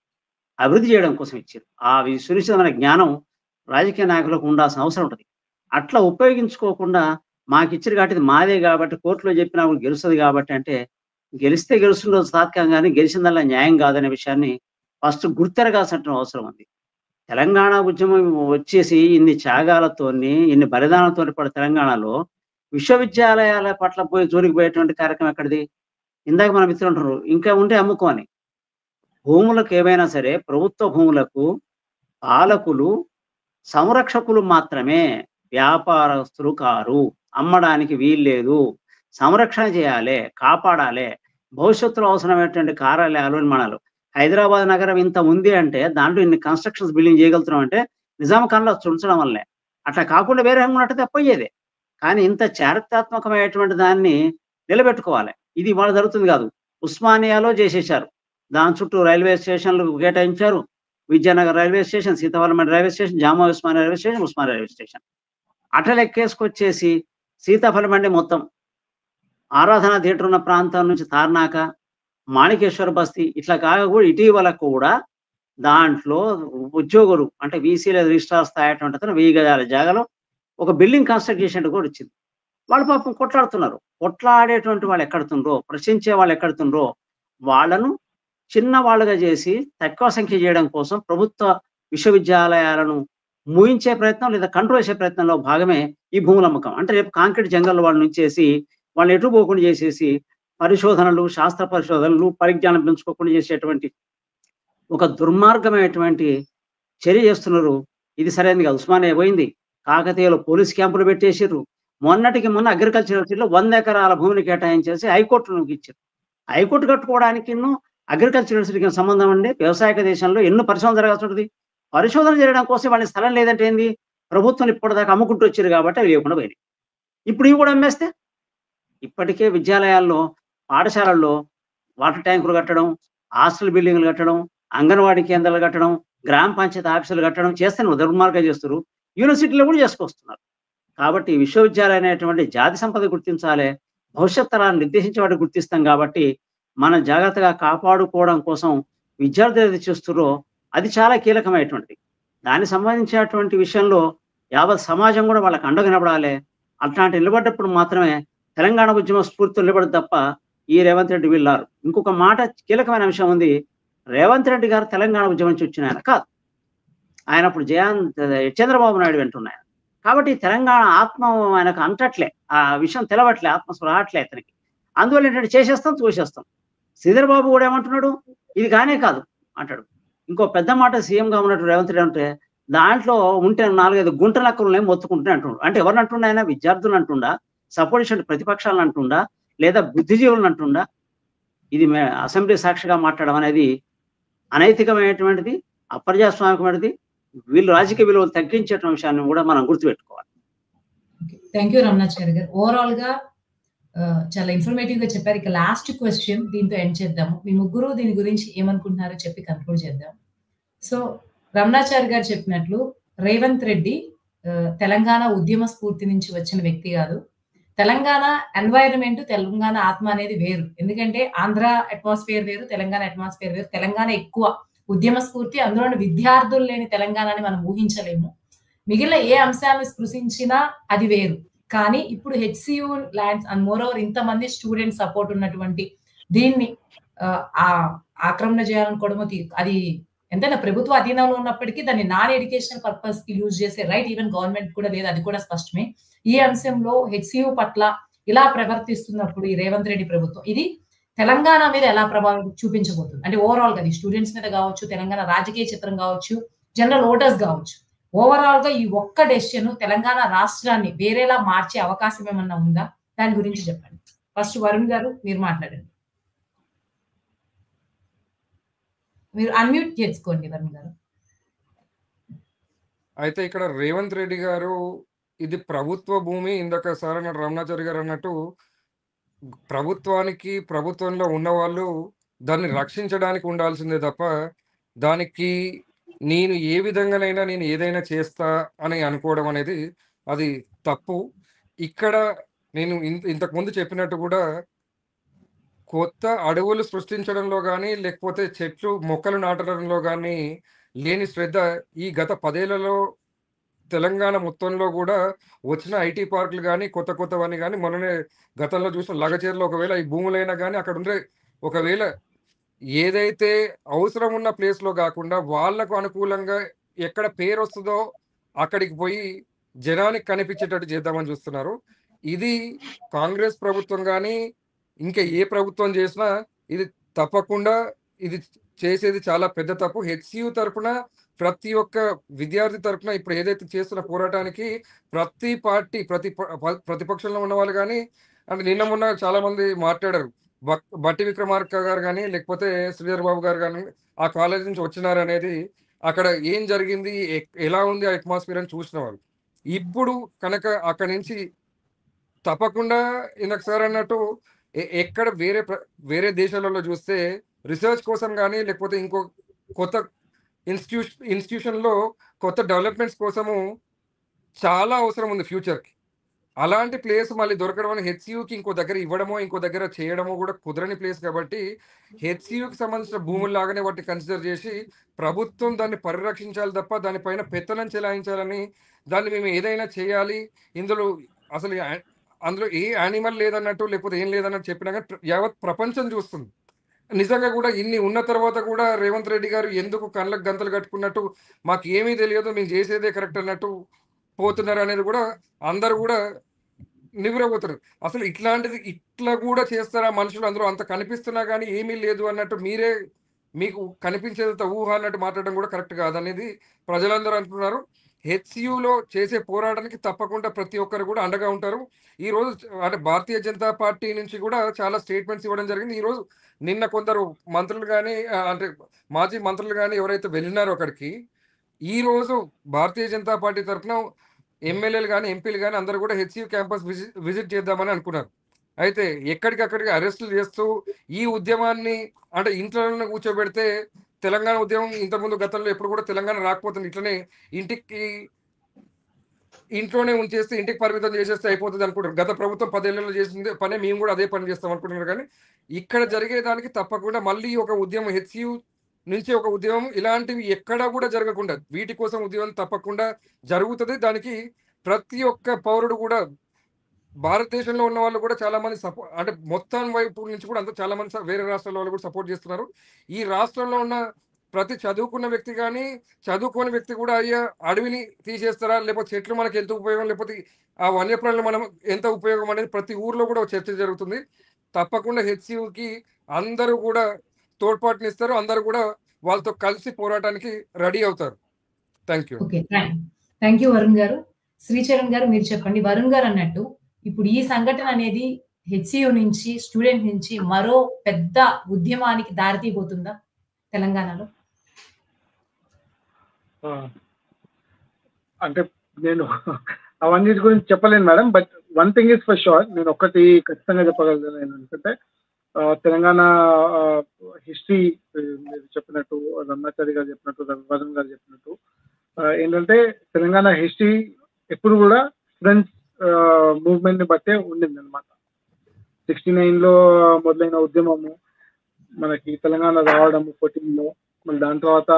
[SPEAKER 4] అభివృద్ధి చేయడం కోసం ఇచ్చారు. ఆ సునిశ్చితమైన జ్ఞానం రాజకీయ నాయకులకు ఉండాల్సిన అవసరం ఉంటుంది. అట్లా ఉపయోగించుకోకుండా మాకు ఇచ్చారు కాబట్టి ఇది మాదే కాబట్టి కోర్టులో చెప్పినా గెలుస్తుంది కాబట్టి అంటే గెలిస్తే గెలుస్తుందో తాత్కాలికంగానే గెలిచిందల్లా న్యాయం కాదనే విషయాన్ని ఫస్ట్ గుర్తెరగాల్సిన అవసరం ఉంది. తెలంగాణ ఉద్యమం వచ్చేసి ఇన్ని త్యాగాలతోని ఇన్ని బలిదానాలతో పడే తెలంగాణలో విశ్వవిద్యాలయాల పట్ల పోయి జోలికి పోయేటువంటి కార్యక్రమం ఎక్కడిది? ఇందాక మన మిత్రులు అంటారు ఇంకా ఉంటే అమ్ముకోని. భూములకు ఏవైనా సరే ప్రభుత్వ భూములకు పాలకులు సంరక్షకులు మాత్రమే, వ్యాపారస్తులు కారు. అమ్మడానికి వీల్లేదు, సంరక్షణ చేయాలి, కాపాడాలి. భవిష్యత్తులో అవసరమైనటువంటి కార్యాలయాలు నిర్మాణాలు. హైదరాబాద్ నగరం ఇంత ఉంది అంటే దాంట్లో ఇన్ని కన్స్ట్రక్షన్స్ బిల్డింగ్ చేయగలుగుతున్నాం అంటే నిజాం ఖాన్లో ఉంచడం వల్లే. అట్లా కాకుండా వేరే ఉన్నట్టయితే పోయేదే. కానీ ఇంత చారిత్రాత్మకమైనటువంటి దాన్ని నిలబెట్టుకోవాలి. ఇది ఇవాళ జరుగుతుంది కాదు. ఉస్మానియాలో చేసేశారు, దాని చుట్టూ రైల్వే స్టేషన్లు కేటాయించారు. Vidyanagar railway station, Seethaphalam railway station, Jama Osmania railway station, Osmania railway station. అట్లా లెక్కేసుకొచ్చేసి సీతాఫలం అంటే మొత్తం ఆరాధన థియేటర్ ఉన్న ప్రాంతం నుంచి తార్నాక, మాణికేశ్వర బస్తీ ఇట్లా కాక కూడా ఇటీవల కూడా దాంట్లో ఉద్యోగులు అంటే వీసీ లేదా రిజిస్ట్రార్ స్థాయి అటువంటి 1000 గజాల జాగాలో ఒక బిల్డింగ్ కన్స్ట్రక్ట్ చేసినట్టు కూడా వచ్చింది. వాళ్ళు పాపం కొట్లాడుతున్నారు. కొట్లాడేటువంటి వాళ్ళు ఎక్కడుతుండ్రో, ప్రశ్నించే వాళ్ళు ఎక్కడుతుండ్రో వాళ్ళను చిన్న వాళ్ళుగా చేసి తక్కువ సంఖ్య చేయడం కోసం ప్రభుత్వ విశ్వవిద్యాలయాలను మూయించే ప్రయత్నం లేదా కంట్రోల్ చేసే ప్రయత్నంలో భాగమే ఈ భూముల అమ్మకం. అంటే రేపు కాంక్రీట్ జంగల్ వాళ్ళు నుంచేసి వాళ్ళు ఎటు పోకుండా చేసేసి పరిశోధనలు, శాస్త్ర పరిశోధనలు, పరిజ్ఞానం పెంచుకోకుండా చేసేటువంటి ఒక దుర్మార్గమైనటువంటి చర్య చేస్తున్నారు. ఇది సరైనది కాదు. ఉస్మానియా పోయింది. కాకతీయలో పోలీస్ క్యాంపులు పెట్టేసిర్రు. మొన్నటికి మొన్న అగ్రికల్చర్ యూనివర్సిటీలో 100 ఎకరాల భూమిని కేటాయించేసి హైకోర్టులోకి ఇచ్చారు. హైకోర్టు కట్టుకోవడానికి అగ్రికల్చర్ యూనివర్సిటీకి సంబంధం అండి. వ్యవసాయక దేశంలో ఎన్నో పరిశోధన జరగాల్సి ఉంటుంది. పరిశోధన చేయడం కోసం వాళ్ళకి స్థలం లేదంటే ఏంది? ప్రభుత్వం ఇప్పటిదాకా అమ్ముకుంటూ వచ్చారు కాబట్టి అవి లేకుండా పోయినాయి. ఇప్పుడు ఇవి కూడా అమ్మేస్తే ఇప్పటికే విద్యాలయాల్లో, పాఠశాలల్లో వాటర్ ట్యాంకులు కట్టడం, హాస్టల్ బిల్డింగ్లు కట్టడం, అంగన్వాడీ కేంద్రాలు కట్టడం, గ్రామ పంచాయతీ ఆఫీసులు కట్టడం చేస్తున్నారు. దుర్మార్గం చేస్తారు. యూనివర్సిటీలో కూడా చేసుకొస్తున్నారు. కాబట్టి విశ్వవిద్యాలయం అనేటువంటి జాతి సంపద గుర్తించాలి. భవిష్యత్ తరాన్ని నిర్దేశించే వాటిని గుర్తిస్తాం కాబట్టి మనం జాగ్రత్తగా కాపాడుకోవడం కోసం విద్యార్థులు ఏది చేస్తున్నారో అది చాలా కీలకమైనటువంటిది. దానికి సంబంధించినటువంటి విషయంలో యావత్ సమాజం కూడా వాళ్ళకి అండగా నిలబడాలి. అట్లాంటి నిలబడ్డప్పుడు మాత్రమే తెలంగాణ ఉద్యమ స్ఫూర్తితో నిలబడదు తప్ప ఈ రేవంత్ రెడ్డి వీళ్ళారు. ఇంకొక మాట కీలకమైన అంశం ఉంది. రేవంత్ రెడ్డి గారు తెలంగాణ ఉద్యమం నుంచి వచ్చిన ఆయన కాదు. ఆయన అప్పుడు చంద్రబాబు నాయుడు వెంటున్నాయి. కాబట్టి తెలంగాణ ఆత్మ ఆయనకు అంటట్లే, ఆ విషయం తెలవట్లే, ఆత్మస్వర రావట్లే అతనికి. అందువల్ల ఏంటంటే చేసేస్తాం, చూసేస్తాం. శ్రీధర్ బాబు కూడా ఏమంటున్నాడు? ఇది కానే కాదు అంటాడు. ఇంకో పెద్ద మాట సీఎంగా ఉన్నట్టు రేవంత్ రెడ్డి అంటే దాంట్లో ఉంటే 4-5 గుంట లెక్కలు మొత్తుకుంటున్నా అంటున్నాడు. అంటే ఎవరిని అంటుండ ఆయన? విద్యార్థులను అంటుండా, సపోర్ట్ చేసిన ప్రతిపక్షాలను అంటుండా, లేదా బుద్ధిజీవులను అంటుండా? ఇది అసెంబ్లీ సాక్షిగా మాట్లాడడం అనేది అనైతికమైనటువంటిది, అప్రజాస్వామికమైనది. వీళ్ళు రాజకీయ విలువలు తగ్గించేటువంటి విషయాన్ని కూడా మనం గుర్తుపెట్టుకోవాలి.
[SPEAKER 1] థ్యాంక్ యూ రమణాచారి గారు. ఓవరాల్ గా చాలా ఇన్ఫర్మేటివ్ గా చెప్పారు. ఇక లాస్ట్ క్వశ్చన్ దీంతో ఎండ్ చేద్దాము. మీ ముగ్గురు దీని గురించి ఏమనుకుంటున్నారో చెప్పి కన్క్లూడ్ చేద్దాం. సో రమణాచారి గారు చెప్పినట్లు రేవంత్ రెడ్డి తెలంగాణ ఉద్యమ స్ఫూర్తి నుంచి వచ్చిన వ్యక్తి కాదు. తెలంగాణ ఎన్వైరన్మెంట్, తెలంగాణ ఆత్మ అనేది వేరు. ఎందుకంటే ఆంధ్ర అట్మాస్ఫియర్ వేరు, తెలంగాణ అట్మాస్ఫియర్ వేరు. తెలంగాణ ఎక్కువ ఉద్యమ స్ఫూర్తి, అందులో విద్యార్థులు లేని తెలంగాణని మనం ఊహించలేము. మిగిలిన ఏ అంశాలను స్పృశించినా అది వేరు. కానీ ఇప్పుడు HCU lands and more over ఇంతమంది స్టూడెంట్ సపోర్ట్ ఉన్నటువంటి దీన్ని ఆక్రమణ చేయాలనుకోవడం అది ఎంతైనా ప్రభుత్వ అధీనంలో ఉన్నప్పటికీ దాన్ని నాన్ ఎడ్యుకేషనల్ పర్పస్ కి యూజ్ చేసే రైట్ ఈవెన్ గవర్నమెంట్ కూడా లేదు. అది కూడా స్పష్టమే. ఈ అంశంలో హెచ్సియు పట్ల ఇలా ప్రవర్తిస్తున్నప్పుడు ఈ రేవంత్ రెడ్డి ప్రభుత్వం ఇది తెలంగాణ మీద ఎలా ప్రభావం చూపించబోతుంది? అంటే ఓవరాల్ గా అది స్టూడెంట్స్ మీద కావచ్చు, తెలంగాణ రాజకీయ చిత్రం కావచ్చు, జనరల్ ఓటర్స్ కావచ్చు. ఓవరాల్ గా ఈ ఒక్క డెసిషన్ తెలంగాణ రాష్ట్రాన్ని వేరేలా మార్చే అవకాశం ఏమన్నా ఉందా? దాని గురించి చెప్పండి. ఫస్ట్ వరుణ్ గారు మీరు మాట్లాడండి. మీరు అన్మ్యూట్ చేసుకోండి వరుణ్ గారు.
[SPEAKER 3] అయితే ఇక్కడ రేవంత్ రెడ్డి గారు ఇది ప్రభుత్వ భూమి, ఇందాక సార్ అన్నట్టు రమణాచారి గారు అన్నట్టు ప్రభుత్వానికి, ప్రభుత్వంలో ఉన్నవాళ్ళు దాన్ని రక్షించడానికి ఉండాల్సిందే తప్ప దానికి నేను ఏ విధంగానైనా నేను ఏదైనా చేస్తా అని అనుకోవడం అనేది అది తప్పు. ఇక్కడ నేను ఇంతకుముందు చెప్పినట్టు కూడా కొత్త అడవులు సృష్టించడంలో కానీ, లేకపోతే చెట్లు మొక్కలు నాటడంలో కానీ లేని శ్రద్ధ ఈ గత 10 ఏళ్లలో తెలంగాణ మొత్తంలో కూడా వచ్చిన ఐటీ పార్కులు కానీ, కొత్త కొత్తవన్నీ కానీ, మొన్ననే గతంలో చూసిన లగచేరులో ఒకవేళ ఈ భూములైనా కానీ అక్కడ ఉండే ఒకవేళ ఏదైతే అవసరం ఉన్న ప్లేస్లో కాకుండా వాళ్లకు అనుకూలంగా ఎక్కడ పేరు వస్తుందో అక్కడికి పోయి జనానికి కనిపించేటట్టు చేద్దామని చూస్తున్నారు. ఇది కాంగ్రెస్ ప్రభుత్వం కానీ ఇంకా ఏ ప్రభుత్వం చేసినా ఇది తప్పకుండా ఇది చేసేది చాలా పెద్ద తప్పు. హెచ్సియు తరఫున ప్రతి ఒక్క విద్యార్థి తరఫున ఇప్పుడు ఏదైతే చేస్తున్న పోరాటానికి ప్రతి పార్టీ ప్రతిపక్షంలో ఉన్న వాళ్ళు కానీ, అంటే నిన్న మొన్న చాలా మంది మాట్లాడారు. బట్టి విక్రమార్క గారు కానీ, లేకపోతే శ్రీధర్ బాబు గారు కానీ ఆ కాలేజ్ నుంచి వచ్చినారనేది, అక్కడ ఏం జరిగింది, ఎలా ఉంది ఆ అట్మాస్ఫియర్ అని చూసిన వాళ్ళు. ఇప్పుడు కనుక అక్కడి నుంచి తప్పకుండా ఇందాక సార్ అన్నట్టు ఎక్కడ వేరే దేశాలలో చూస్తే రీసెర్చ్ కోసం కానీ, లేకపోతే ఇంకో కొత్త ఇన్స్టిట్యూషన్లో కొత్త డెవలప్మెంట్స్ కోసము చాలా అవసరం ఉంది ఫ్యూచర్కి. అలాంటి ప్లేస్ మళ్ళీ దొరకడం అని హెచ్సియుకి ఇంకో దగ్గర ఇవ్వడమో ఇంకో దగ్గర చేయడమో కూడా కుదరని ప్లేస్ కాబట్టి హెచ్సియుకి సంబంధించిన భూముల్లాగానే వాటిని కన్సిడర్ చేసి ప్రభుత్వం దాన్ని పరిరక్షించాలి తప్ప దానిపైన పెత్తనం చెలాయించాలని, దాన్ని మేము ఏదైనా చేయాలి, ఇందులో అసలు అందులో ఏ యానిమల్ లేదన్నట్టు లేకపోతే ఏం లేదన్నట్టు చెప్పినా కానీ యావత్ ప్రపంచం చూస్తుంది. నిజంగా కూడా ఇన్ని ఉన్న తర్వాత కూడా రేవంత్ రెడ్డి గారు ఎందుకు కళ్ళకు గంతలు కట్టుకున్నట్టు మాకు ఏమీ తెలియదు, మేము చేసేదే కరెక్ట్ అన్నట్టు పోతున్నారు అనేది కూడా అందరూ కూడా నివ్వరపోతారు. అసలు ఇట్లాంటిది ఇట్లా కూడా చేస్తారా మనుషులు, అందరూ అంత కనిపిస్తున్నా కానీ ఏమీ లేదు అన్నట్టు మీరే మీకు కనిపించేంత ఊహ అన్నట్టు మాట్లాడడం కూడా కరెక్ట్ కాదనేది ప్రజలందరూ అంటున్నారు. హెచ్సియులో చేసే పోరాటానికి తప్పకుండా ప్రతి ఒక్కరు కూడా అండగా ఉంటారు. ఈ రోజు అంటే భారతీయ జనతా పార్టీ నుంచి కూడా చాలా స్టేట్మెంట్స్ ఇవ్వడం జరిగింది. ఈ రోజు నిన్న కొందరు మంత్రులు కానీ అంటే మాజీ మంత్రులు కానీ ఎవరైతే వెళ్ళినారో అక్కడికి, ఈ రోజు భారతీయ జనతా పార్టీ తరఫున ఎమ్మెల్యేలు కానీ ఎంపీలు కానీ అందరూ కూడా హెచ్సియు క్యాంపస్ విజిట్ చేద్దామని అనుకున్నారు. అయితే ఎక్కడికక్కడికి అరెస్టులు చేస్తూ ఈ ఉద్యమాన్ని అంటే ఇంట్లోనే కూర్చోబెడితే తెలంగాణ ఉద్యమం ఇంతకుముందు గతంలో ఎప్పుడు కూడా తెలంగాణ రాకపోతుంది, ఇట్లనే ఇంట్లోనే ఉంచేస్తే ఇంటికి పరిమితం చేసేస్తే అయిపోతుంది అనుకుంటారు. గత ప్రభుత్వం 10 ఏళ్లలో చేసింది పనే మేము కూడా అదే పని చేస్తాం అనుకుంటున్నారు. కానీ ఇక్కడ జరిగేదానికి తప్పకుండా మళ్ళీ ఒక ఉద్యమం హెచ్సియు నుంచి ఒక ఉద్యమం ఇలాంటివి ఎక్కడా కూడా జరగకుండా వీటి కోసం ఉద్యమం తప్పకుండా జరుగుతుంది. దానికి ప్రతి ఒక్క పౌరుడు కూడా భారతదేశంలో ఉన్న వాళ్ళు కూడా చాలా మంది అంటే మొత్తం వైపు నుంచి కూడా అంతా చాలా మంది వేరే రాష్ట్రాల వాళ్ళు కూడా సపోర్ట్ చేస్తున్నారు. ఈ రాష్ట్రంలో ఉన్న ప్రతి చదువుకున్న వ్యక్తి కానీ చదువుకోని వ్యక్తి కూడా అయ్యా అడవిని తీసేస్తారా, లేకపోతే చెట్లు మనకి ఎంత ఉపయోగం, లేకపోతే ఆ వన్యప్రాణులు మనం ఎంత ఉపయోగం అనేది ప్రతి ఊర్లో కూడా చర్చ జరుగుతుంది. తప్పకుండా హెచ్సియుకి అందరూ కూడా తోడ్పాటునిస్తారు, అందరూ కూడా వాళ్ళతో కలిసి పోరాటానికి రెడీ అవుతారు. Thank you.
[SPEAKER 1] Okay, thank you Varun గారు. శ్రీచరణ్ గారు మీరు చెప్పండి. వరుణ్ గారు అన్నట్టు ఇప్పుడు ఈ సంఘటన అనేది హెచ్సియు నుంచి స్టూడెంట్ నుంచి మరో పెద్ద ఉద్యమానికి దారితీయబోతుందా తెలంగాణలో?
[SPEAKER 2] అంటే నేను అవన్నీ గురించి చెప్పలేను madam, but one thing is for sure, నేను ఒకటి ఖచ్చితంగా చెప్పగలను ఏంటంటే తెలంగాణ హిస్టరీ మీరు చెప్పినట్టు, రమణాచారి గారు చెప్పినట్టు, వరుణ్ గారు చెప్పినట్టు ఏంటంటే తెలంగాణ హిస్టరీ ఎప్పుడు కూడా ఫ్రెండ్స్ మూవ్మెంట్ ని బట్టే ఉండింది అనమాట. 69లో మొదలైన ఉద్యమము మనకి తెలంగాణ రావడము 14లో, మళ్ళీ దాని తర్వాత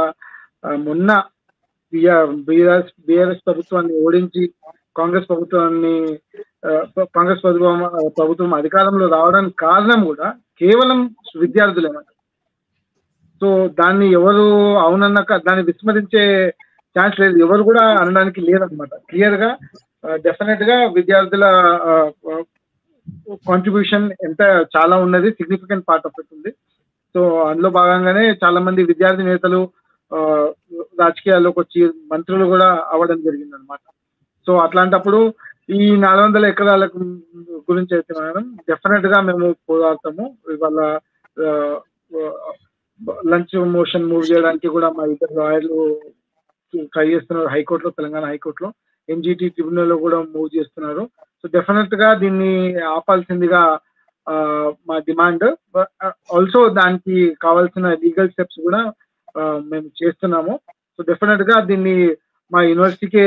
[SPEAKER 2] మొన్న బీఆర్ఎస్ ప్రభుత్వాన్ని ఓడించి కాంగ్రెస్ ప్రభుత్వం అధికారంలో రావడానికి కారణం కూడా కేవలం విద్యార్థులేమాట. సో దాన్ని ఎవరు అవునన్నాక దాన్ని విస్మరించే ఛాన్స్ లేదు, ఎవరు కూడా అనడానికి లేదనమాట. క్లియర్ గా డెఫినెట్ గా విద్యార్థుల కాంట్రిబ్యూషన్ ఎంత చాలా ఉన్నది, సిగ్నిఫికెంట్ పార్ట్ ఆఫ్ ఇట్ ఉంది. సో అందులో భాగంగానే చాలా మంది విద్యార్థి నేతలు రాజకీయాల్లోకి వచ్చి మంత్రులు కూడా అవ్వడం జరిగింది అనమాట. సో అట్లాంటప్పుడు ఈ 400 ఎకరాల గురించి అయితే మేడం డెఫినెట్ గా మేము పోరాడతాము. ఇవాళ లంచ్ మోషన్ మూవ్ చేయడానికి కూడా మా ఇద్దరు లాయర్లు ట్రై చేస్తున్నారు హైకోర్టులో, తెలంగాణ హైకోర్టులో, ఎన్జిటి ట్రిబ్యునల్ లో కూడా మూవ్ చేస్తున్నారు. సో డెఫినెట్ గా దీన్ని ఆపాల్సిందిగా మా డిమాండ్. ఆల్సో దానికి కావాల్సిన లీగల్ స్టెప్స్ కూడా మేము చేస్తున్నాము. సో డెఫినెట్ గా దీన్ని మా యూనివర్సిటీకి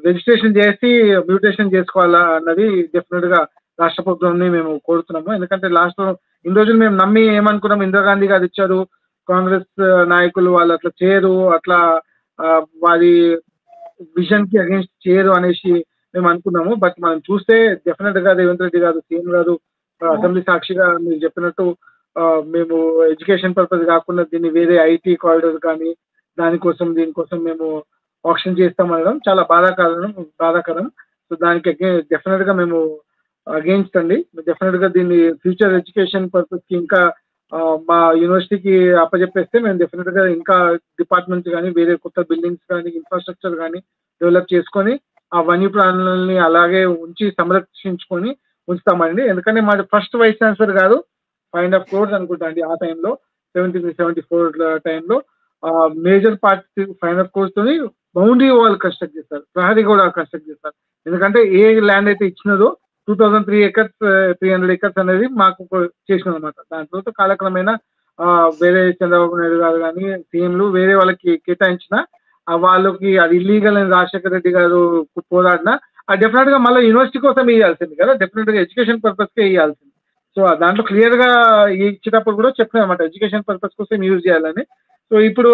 [SPEAKER 2] రిజిస్ట్రేషన్ చేసి మ్యూటేషన్ చేసుకోవాలా అన్నది డెఫినెట్ గా రాష్ట్ర ప్రభుత్వాన్ని మేము కోరుతున్నాము. ఎందుకంటే లాస్ట్ ఇన్ని రోజులు మేము నమ్మి ఏమనుకున్నాం, ఇందిరాగాంధీ గారు ఇచ్చారు, కాంగ్రెస్ నాయకులు వాళ్ళు అట్లా చేయరు, అట్లా వారి విజన్ కి అగేన్స్ట్ చేయరు అనేసి మేము అనుకున్నాము. బట్ మనం చూస్తే డెఫినెట్ గా రేవంత్ రెడ్డి గారు, సీఎం గారు అసెంబ్లీ సాక్షిగా మీరు చెప్పినట్టు మేము ఎడ్యుకేషన్ పర్పస్ కాకుండా దీన్ని వేరే ఐటీ కారిడోర్ కానీ దీనికోసం మేము ఆప్షన్ చేస్తామనడం చాలా బాధాకరం. సో దానికి డెఫినెట్ గా మేము అగేన్స్ట్ అండి. డెఫినెట్ గా దీన్ని ఫ్యూచర్ ఎడ్యుకేషన్ పర్పస్ కి ఇంకా మా యూనివర్సిటీకి అప్పచెప్పేస్తే మేము డెఫినెట్ గా ఇంకా డిపార్ట్మెంట్స్ కానీ వేరే కొత్త బిల్డింగ్స్ కానీ ఇన్ఫ్రాస్ట్రక్చర్ కానీ డెవలప్ చేసుకొని ఆ వన్యప్రాణులని అలాగే ఉంచి సంరక్షించుకొని ఉంచుతామండి. ఎందుకంటే మా ఫస్ట్ వైస్ ఛాన్సలర్ గారు 5.5 crores అనుకుంటా అండి ఆ టైంలో, 73-74 టైంలో మేజర్ పార్ట్ 5.5 crores తోని బౌండరీ వాల్ కన్స్ట్రక్ట్ చేస్తారు, ప్రహరీ కూడా కన్స్ట్రక్ట్ చేస్తారు. ఎందుకంటే ఏ ల్యాండ్ అయితే ఇచ్చినదో 2003 acres 300 acres అనేది మాకు చేసినాం అనమాట. దాని తర్వాత కాలక్రమేణా వేరే చంద్రబాబు నాయుడు గారు కానీ సీఎంలు వేరే వాళ్ళకి కేటాయించిన వాళ్ళకి అది ఇల్లీగల్ అని రాజశేఖర రెడ్డి గారు పోరాడినా డెఫినెట్ గా మళ్ళీ యూనివర్సిటీ కోసం ఇవ్వాల్సింది కదా, డెఫినెట్ గా ఎడ్యుకేషన్ పర్పస్ కే ఇవ్వాల్సింది. సో దాంట్లో క్లియర్ గా ఇచ్చేటప్పుడు కూడా చెప్పినామన్నమాట, ఎడ్యుకేషన్ పర్పస్ కోసం యూజ్ చేయాలని. సో ఇప్పుడు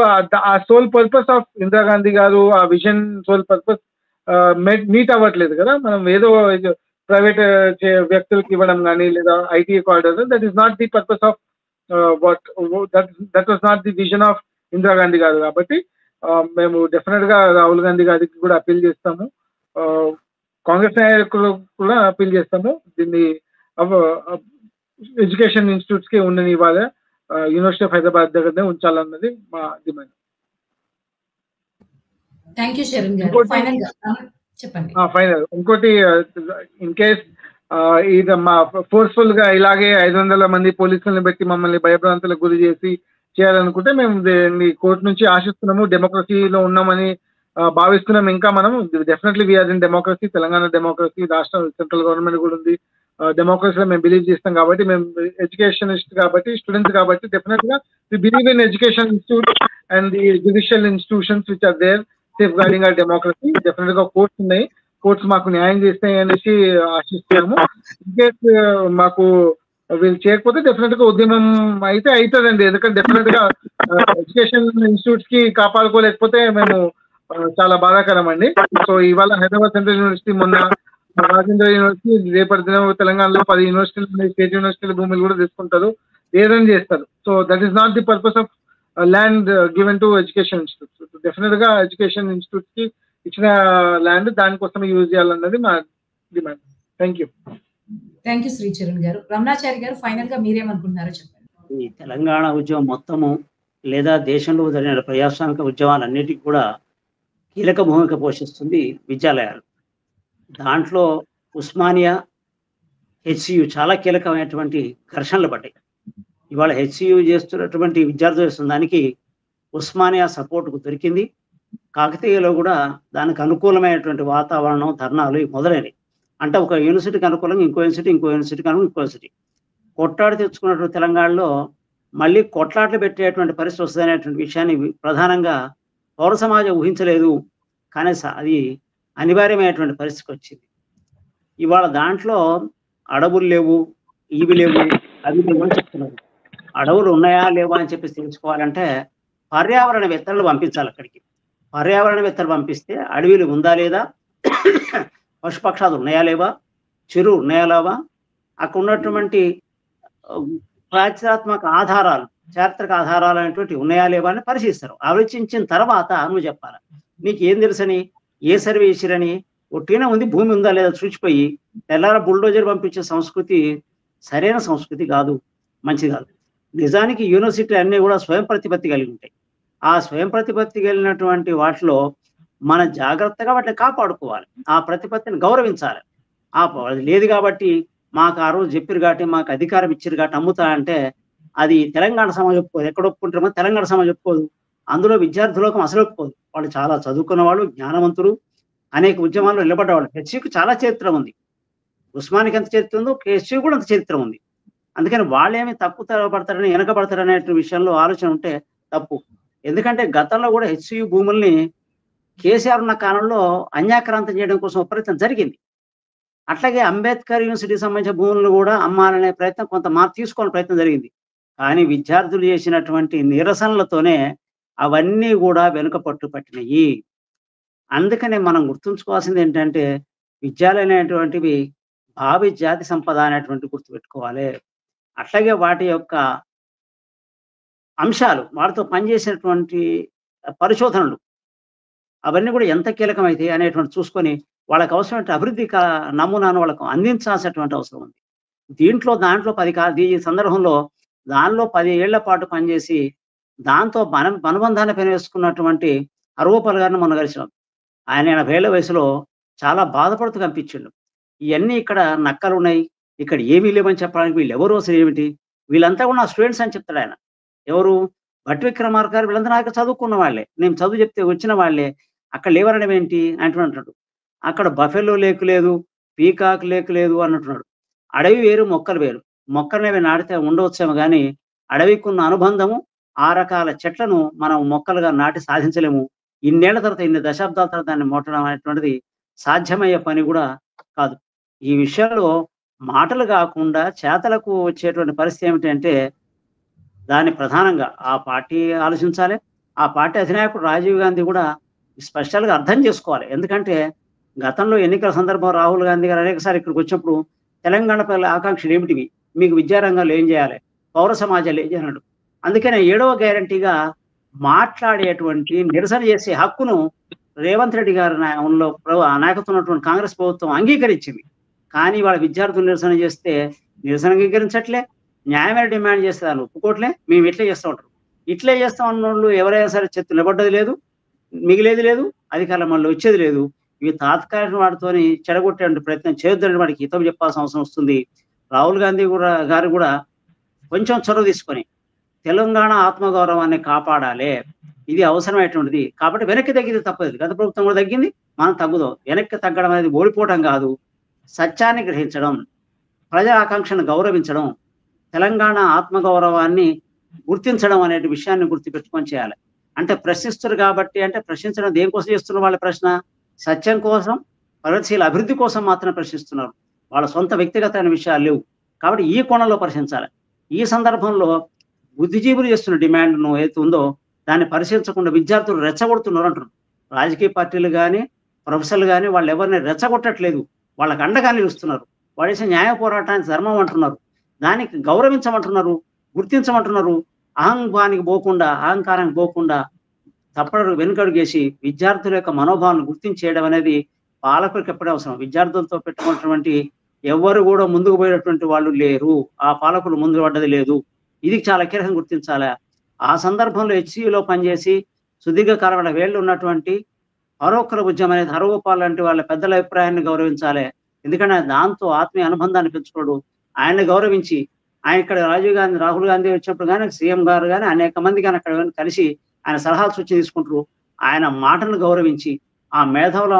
[SPEAKER 2] ఆ సోల్ పర్పస్ ఆఫ్ ఇందిరాగాంధీ గారు, ఆ విజన్ సోల్ పర్పస్ మీట్ అవ్వట్లేదు కదా. మనం ఏదో ప్రైవేట్ వ్యక్తులకు ఇవ్వడం కానీ లేదా IT కార్డర్, that is not the purpose of what that was not the vision of Indira Gandhi గారు. కాబట్టి మేము డెఫినెట్ గా రాహుల్ గాంధీ గారికి కూడా అప్పీల్ చేస్తాము, కాంగ్రెస్ నాయకులు కూడా అప్పీల్ చేస్తాము, దీన్ని ఎడ్యుకేషన్ ఇన్స్టిట్యూట్స్ కి ఉండని ఇవ్వాలి, యూనివర్సిటీ ఆఫ్ హైదరాబాద్ దగ్గరనే ఉంచాలన్నది మా డిమాండ్.
[SPEAKER 1] థ్యాంక్ యూ శరణ్ గారు. ఫైనల్ గా చెప్పండి.
[SPEAKER 2] ఫైనల్ ఇంకోటి, ఇన్ కేస్ ఇది మా ఫోర్స్ఫుల్ గా ఇలాగే 500 మంది పోలీసులను పెట్టి మమ్మల్ని భయభ్రాంతులకు గురి చేసి చేయాలనుకుంటే మేము దీన్ని కోర్టు నుంచి ఆశిస్తున్నాము. డెమోక్రసీలో ఉన్నామని భావిస్తున్నాం. ఇంకా మనం definitely we are in democracy, Telangana democracy, రాష్ట్ర సెంట్రల్ గవర్నమెంట్ కూడా ఉంది, డెమోక్రసీలో మేము బిలీవ్ చేస్తాం. కాబట్టి మేము ఎడ్యుకేషనిస్ట్ కాబట్టి, స్టూడెంట్స్ కాబట్టి డెఫినెట్ గా we believe in education institute and the judicial institutions which are there safeguarding our democracy. Definite గా కోర్ట్స్ ఉన్నాయి, కోర్ట్స్ మాకు న్యాయం చేస్తాయి అనేసి ఆశిస్తున్నాము. ఇన్కేస్ మాకు వీళ్ళు చేయకపోతే డెఫినెట్ గా ఉద్యమం అయితే అవుతుందండి. ఎందుకంటే డెఫినెట్ గా ఎడ్యుకేషన్ ఇన్స్టిట్యూట్స్ కి కాపాడుకోలేకపోతే మేము చాలా బాధాకరం అండి. సో ఇవాళ హైదరాబాద్ సెంట్రల్ యూనివర్సిటీ, మొన్న రాజేంద్ర యూనివర్సిటీ, రేపటి దినం తెలంగాణలో 10 యూనివర్సిటీలు, స్టేట్ యూనివర్సిటీల భూములు కూడా తీసుకుంటారు, ఏదైనా చేస్తారు. So that is not the purpose of land given to education institutes. Definite గా ఎడ్యుకేషన్ ఇన్స్టిట్యూట్స్ కి ఇచ్చిన ల్యాండ్ దానికోసం యూజ్ చేయాలన్నది మా demand. Thank you.
[SPEAKER 1] Thank you Sricharan గారు. రమణాచారి గారు, ఫైనల్ గా మీరేమనుకుంటున్నారో చెప్పండి.
[SPEAKER 4] ఈ తెలంగాణ ఉద్యమం మొత్తము లేదా దేశంలో జరిగిన ప్రజాస్వామిక ఉద్యమాలన్నిటికీ కూడా కీలక భూమిక పోషిస్తుంది విద్యాలయాలు. దాంట్లో ఉస్మానియా, హెచ్సియు చాలా కీలకమైనటువంటి ఘర్షణలు పడ్డాయి. ఇవాళ హెచ్సియు చేస్తున్నటువంటి విద్యార్థులు చేస్తున్న దానికి ఉస్మానియా సపోర్టుకు దొరికింది. కాకతీయలో కూడా దానికి అనుకూలమైనటువంటి వాతావరణం, ధర్నాలు మొదలైనవి. అంటే ఒక యూనివర్సిటీకి అనుకూలంగా ఇంకో యూనివర్సిటీ, ఇంకో యూనివర్సిటీకి అనుకూలంగా ఇంకో యూనివర్సిటీ కొట్లాడి తెచ్చుకున్నటువంటి తెలంగాణలో మళ్ళీ కొట్లాట్లు పెట్టేటువంటి పరిస్థితి వస్తుందనేటువంటి విషయాన్ని ప్రధానంగా పౌర సమాజం ఊహించలేదు. కానీ అది అనివార్యమైనటువంటి పరిస్థితికి వచ్చింది. ఇవాళ దాంట్లో అడవులు లేవు, ఇవి లేవు, అవి లేవు అని చెప్తున్నారు. అడవులు ఉన్నాయా లేవా అని చెప్పి తెలుసుకోవాలంటే పర్యావరణవేత్తలు పంపించాలి అక్కడికి. పర్యావరణవేత్తలు పంపిస్తే అడవిలు ఉందా లేదా, పశుపక్షాలు ఉన్నాయా లేవా, చెరువు ఉన్నాయా లేవా, అక్కడ ఉన్నటువంటి ప్రాచీనాత్మక ఆధారాలు, చారిత్రక ఆధారాలు అనేటువంటి ఉన్నాయా లేవా అని పరిశీలిస్తారు. ఆలోచించిన తర్వాత నువ్వు చెప్పాలి, నీకు ఏం తెలుసని, ఏ సర్వే చేసిరని, ఒట్టినే ఉంది భూమి ఉందా లేదా చూసిపోయి తెల్లార బుల్డోజర్ పంపించే సంస్కృతి సరైన సంస్కృతి కాదు, మంచిది కాదు. నిజానికి యూనివర్సిటీలు అన్నీ కూడా స్వయం ప్రతిపత్తి కలిగి ఉంటాయి. ఆ స్వయం ప్రతిపత్తి కలిగినటువంటి వాటిలో మన జాగ్రత్తగా వాటిని కాపాడుకోవాలి, ఆ ప్రతిపత్తిని గౌరవించాలి. అది లేదు కాబట్టి మాకు ఆ రోజు చెప్పారు కాబట్టి, మాకు అధికారం ఇచ్చారు కాబట్టి అమ్ముతా అంటే అది తెలంగాణ సమాజం ఒప్పుకోదు. ఎక్కడ ఒప్పుకుంటారో తెలంగాణ సమాజం ఒప్పుకోదు. అందులో విద్యార్థులకు అసలు ఒప్పుకోదు. వాళ్ళు చాలా చదువుకున్న వాళ్ళు, జ్ఞానవంతులు, అనేక ఉద్యమాల్లో నిలబడ్డవాళ్ళు. హెచ్సికు చాలా చరిత్ర ఉంది, ఉస్మానికి ఎంత చరిత్ర ఉందో హెచ్సికు కూడా అంత చరిత్ర ఉంది. అందుకని వాళ్ళేమి తక్కువ పడతారని, వెనకబడతారనే విషయంలో ఆలోచన ఉంటే తప్పు. ఎందుకంటే గతంలో కూడా హెచ్సియు భూముల్ని కేసీఆర్ ఉన్న కాలంలో అన్యాక్రాంతం చేయడం కోసం ప్రయత్నం జరిగింది. అట్లాగే అంబేద్కర్ యూనివర్సిటీకి సంబంధించిన భూములను కూడా అమ్మాలనే ప్రయత్నం కొంత తీసుకోవాలని ప్రయత్నం జరిగింది. కానీ విద్యార్థులు చేసినటువంటి నిరసనలతోనే అవన్నీ కూడా వెనుక పట్టు పట్టినాయి. అందుకనే మనం గుర్తుంచుకోవాల్సింది ఏంటంటే విద్యాలయం అనేటువంటివి భావి జాతి సంపద అనేటువంటి గుర్తుపెట్టుకోవాలి. అట్లాగే వాటి యొక్క అంశాలు, వాటితో పనిచేసినటువంటి పరిశోధనలు అవన్నీ కూడా ఎంత కీలకమైతే అనేటువంటి చూసుకొని వాళ్ళకి అవసరమైన అభివృద్ధి నమూనాను వాళ్ళకు అందించాల్సినటువంటి అవసరం ఉంది. దాంట్లో 10 ఈ సందర్భంలో దానిలో 10 ఏళ్ల పాటు పనిచేసి దాంతో అనుబంధాన్ని పెనవేసుకున్నటువంటి అరూపల్ గారిని మొన్న కలిసినాం. ఆయన 80 ఏళ్ల వయసులో చాలా బాధపడుతూ కనిపించిండు. ఇవన్నీ ఇక్కడ నక్కలు ఉన్నాయి, ఇక్కడ ఏమీ లేవని చెప్పడానికి వీళ్ళు ఎవరు, అసలు ఏమిటి, వీళ్ళంతా కూడా నా స్టూడెంట్స్ అని చెప్తాడు ఆయన. ఎవరు, భట్టి విక్రమార్క గారు, వీళ్ళంతా నాకు చదువుకున్న వాళ్ళే, నేను చదువు చెప్తే వచ్చిన వాళ్ళే, అక్కడ లేవనడం ఏంటి అంటున్నాడు. అక్కడ బఫెలో లేక్ లేదు, పీకాక్ లేక్ లేదు అంటున్నాడు. అడవి వేరు, మొక్కలు వేరు. మొక్కలనేవి నాటితే ఉండవచ్చేమో కానీ అడవికి ఉన్న అనుబంధము, ఆ రకాల చెట్లను మనం మొక్కలుగా నాటి సాధించలేము. ఇన్నేళ్ల తర్వాత, ఇన్ని దశాబ్దాల తర్వాత దాన్ని మొట్టడం అనేటువంటిది సాధ్యమయ్యే పని కూడా కాదు. ఈ విషయంలో మాటలు కాకుండా చేతలకు వచ్చేటువంటి పరిస్థితి ఏమిటంటే దాన్ని ప్రధానంగా ఆ పార్టీ ఆలోచించాలి. ఆ పార్టీ అధినాయకుడు రాజీవ్ గాంధీ కూడా స్పెషల్‌గా అర్థం చేసుకోవాలి. ఎందుకంటే గతంలో ఎన్నికల సందర్భంలో రాహుల్ గాంధీ గారు అనేకసారి ఇక్కడికి వచ్చినప్పుడు తెలంగాణ ప్రజల ఆకాంక్షలు ఏమిటివి? మీకు విద్యారంగంలో ఏం చేయాలి? పౌర సమాజాలు ఏం చేయాలన్నాడు. అందుకనే 7వ గ్యారంటీగా మాట్లాడేటువంటి నిరసన చేసే హక్కును రేవంత్ రెడ్డి గారి నాయకత్వం ఉన్నటువంటి కాంగ్రెస్ ప్రభుత్వం అంగీకరించింది. కానీ వాళ్ళ విద్యార్థులు నిరసన చేస్తే నిరసన అంగీకరించట్లే, న్యాయమైన డిమాండ్ చేస్తే దాన్ని ఒప్పుకోవట్లే. మేము ఇట్లే చేస్తూ ఉంటారు. ఇట్లే చేస్తాం అన్నోళ్ళు ఎవరైనా సరే చెత్త నిలబడ్డది లేదు, మిగిలేది లేదు, అధికారం మళ్ళీ వచ్చేది లేదు. ఇవి తాత్కాలిక వాటితోని చెడగొట్టే ప్రయత్నం చేయొద్దని వాడికి హితవు చెప్పాల్సిన అవసరం వస్తుంది. రాహుల్ గాంధీ గారు కూడా కొంచెం చొరవ తీసుకొని తెలంగాణ ఆత్మగౌరవాన్ని కాపాడాలి, ఇది అవసరమైనటువంటిది. కాబట్టి వెనక్కి తగ్గింది తప్పదు. గత ప్రభుత్వం కూడా తగ్గింది, మనం తగ్గుదాం. వెనక్కి తగ్గడం అనేది ఓడిపోవడం కాదు, సత్యాన్ని గ్రహించడం, ప్రజా ఆకాంక్షను గౌరవించడం, తెలంగాణ ఆత్మగౌరవాన్ని గుర్తించడం అనే విషయాన్ని గుర్తుపెట్టుకొని చేయాలి. అంటే ప్రశ్నిస్తారు కాబట్టి, అంటే ప్రశ్నించడం దేనికోసం చేస్తున్నారు? వాళ్ళ ప్రశ్న సత్యం కోసం, ప్రగతిశీల అభివృద్ధి కోసం మాత్రమే ప్రశ్నిస్తున్నారు. వాళ్ళ సొంత వ్యక్తిగతమైన విషయాలు లేవు. కాబట్టి ఈ కోణంలో ప్రశ్నించాలి. ఈ సందర్భంలో బుద్ధిజీవులు చేస్తున్న డిమాండ్ను ఏదైతే ఉందో దాన్ని పరిశీలించకుండా విద్యార్థులు రెచ్చగొడుతున్నారు అంటున్నారు. రాజకీయ పార్టీలు కానీ ప్రొఫెసర్లు కానీ వాళ్ళు ఎవరిని రెచ్చగొట్టట్లేదు, వాళ్ళకి అండగా నిలుస్తున్నారు. వాళ్ళు చేసే న్యాయ పోరాటానికి ధర్మం అంటున్నారు, దానికి గౌరవించమంటున్నారు, గుర్తించమంటున్నారు. అహంకారానికి పోకుండా తప్పడు వెనుకడుగేసి విద్యార్థుల యొక్క మనోభావాలను గుర్తించేయడం అనేది పాలకులకు ఎప్పుడే అవసరం. విద్యార్థులతో పెట్టుకున్నటువంటి ఎవరు కూడా ముందుకు పోయినటువంటి వాళ్ళు లేరు, ఆ పాలకులు ముందు పడ్డది లేదు. ఇది చాలా కీలకంగా గుర్తించాలి. ఆ సందర్భంలో హెచ్సియులో పనిచేసి సుదీర్ఘకాలమైన వేళ్ళు ఉన్నటువంటి హరోక్కల ఉద్యమం అనేది హరగోపాల్ లాంటి వాళ్ళ పెద్దల అభిప్రాయాన్ని గౌరవించాలి. ఎందుకంటే దాంతో ఆత్మీయ అనుబంధాన్ని పెంచుకోడు. ఆయన్ని గౌరవించి ఆయన ఇక్కడ రాహుల్ గాంధీ వచ్చినప్పుడు కానీ సీఎం గారు కానీ అనేక మంది కానీ అక్కడ కలిసి ఆయన సలహాలు సూచన తీసుకుంటారు. ఆయన మాటను గౌరవించి, ఆ మేధావుల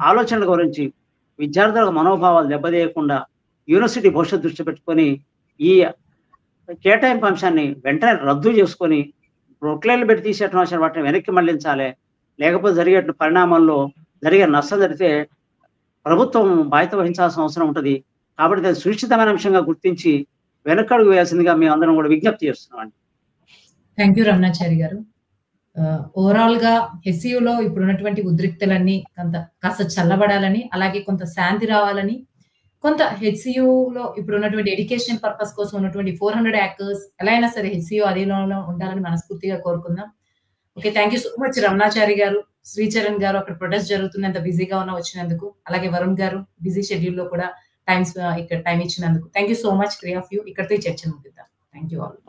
[SPEAKER 4] ఆలోచనలు గౌరవించి, విద్యార్థుల మనోభావాలు దెబ్బతీయకుండా యూనివర్సిటీ భవిష్యత్తు దృష్టి పెట్టుకొని ఈ కేటాయింపు అంశాన్ని వెంటనే రద్దు చేసుకొని ప్రొక్లైన్లు పెట్టి తీసేటువంటి వాటిని వెనక్కి మళ్లించాలి. లేకపోతే జరిగే పరిణామాల్లో జరిగే నష్టం జరిగితే ప్రభుత్వం బాధ్యత వహించాల్సిన అవసరం ఉంటుంది. కాబట్టి దాన్ని సురక్షితమైన అంశంగా గుర్తించి వెనకడుగు వేయాల్సిందిగా మేము అందరం కూడా విజ్ఞప్తి చేస్తున్నాం.
[SPEAKER 1] థ్యాంక్ యూ రమణాచారి గారు. ఓవరాల్ గా హెచ్సియులో ఇప్పుడున్నటువంటి ఉద్రిక్తలన్నీ కాస్త చల్లబడాలని, అలాగే కొంత శాంతి రావాలని, కొంత హెచ్సియులో ఇప్పుడు ఉన్నటువంటి ఎడ్యుకేషన్ పర్పస్ కోసం ఉన్నటువంటి 400 యాకర్స్ ఎలా అయినా సరే హెచ్సియు అధీనంలో ఉండాలని మనస్ఫూర్తిగా కోరుకుందాం. Okay, thank you so much Ramanachari గారు, శ్రీచరణ్ గారు అక్కడ ప్రొటెస్ట్ జరుగుతున్నంత బిజీగా వచ్చినందుకు, అలాగే వరుణ్ గారు బిజీ షెడ్యూల్ లో కూడా ఇక్కడ టైం ఇచ్చినందుకు thank you so much. 3 of you ఇక్కడితో చర్చ ముగిద్దాం. Thank you all.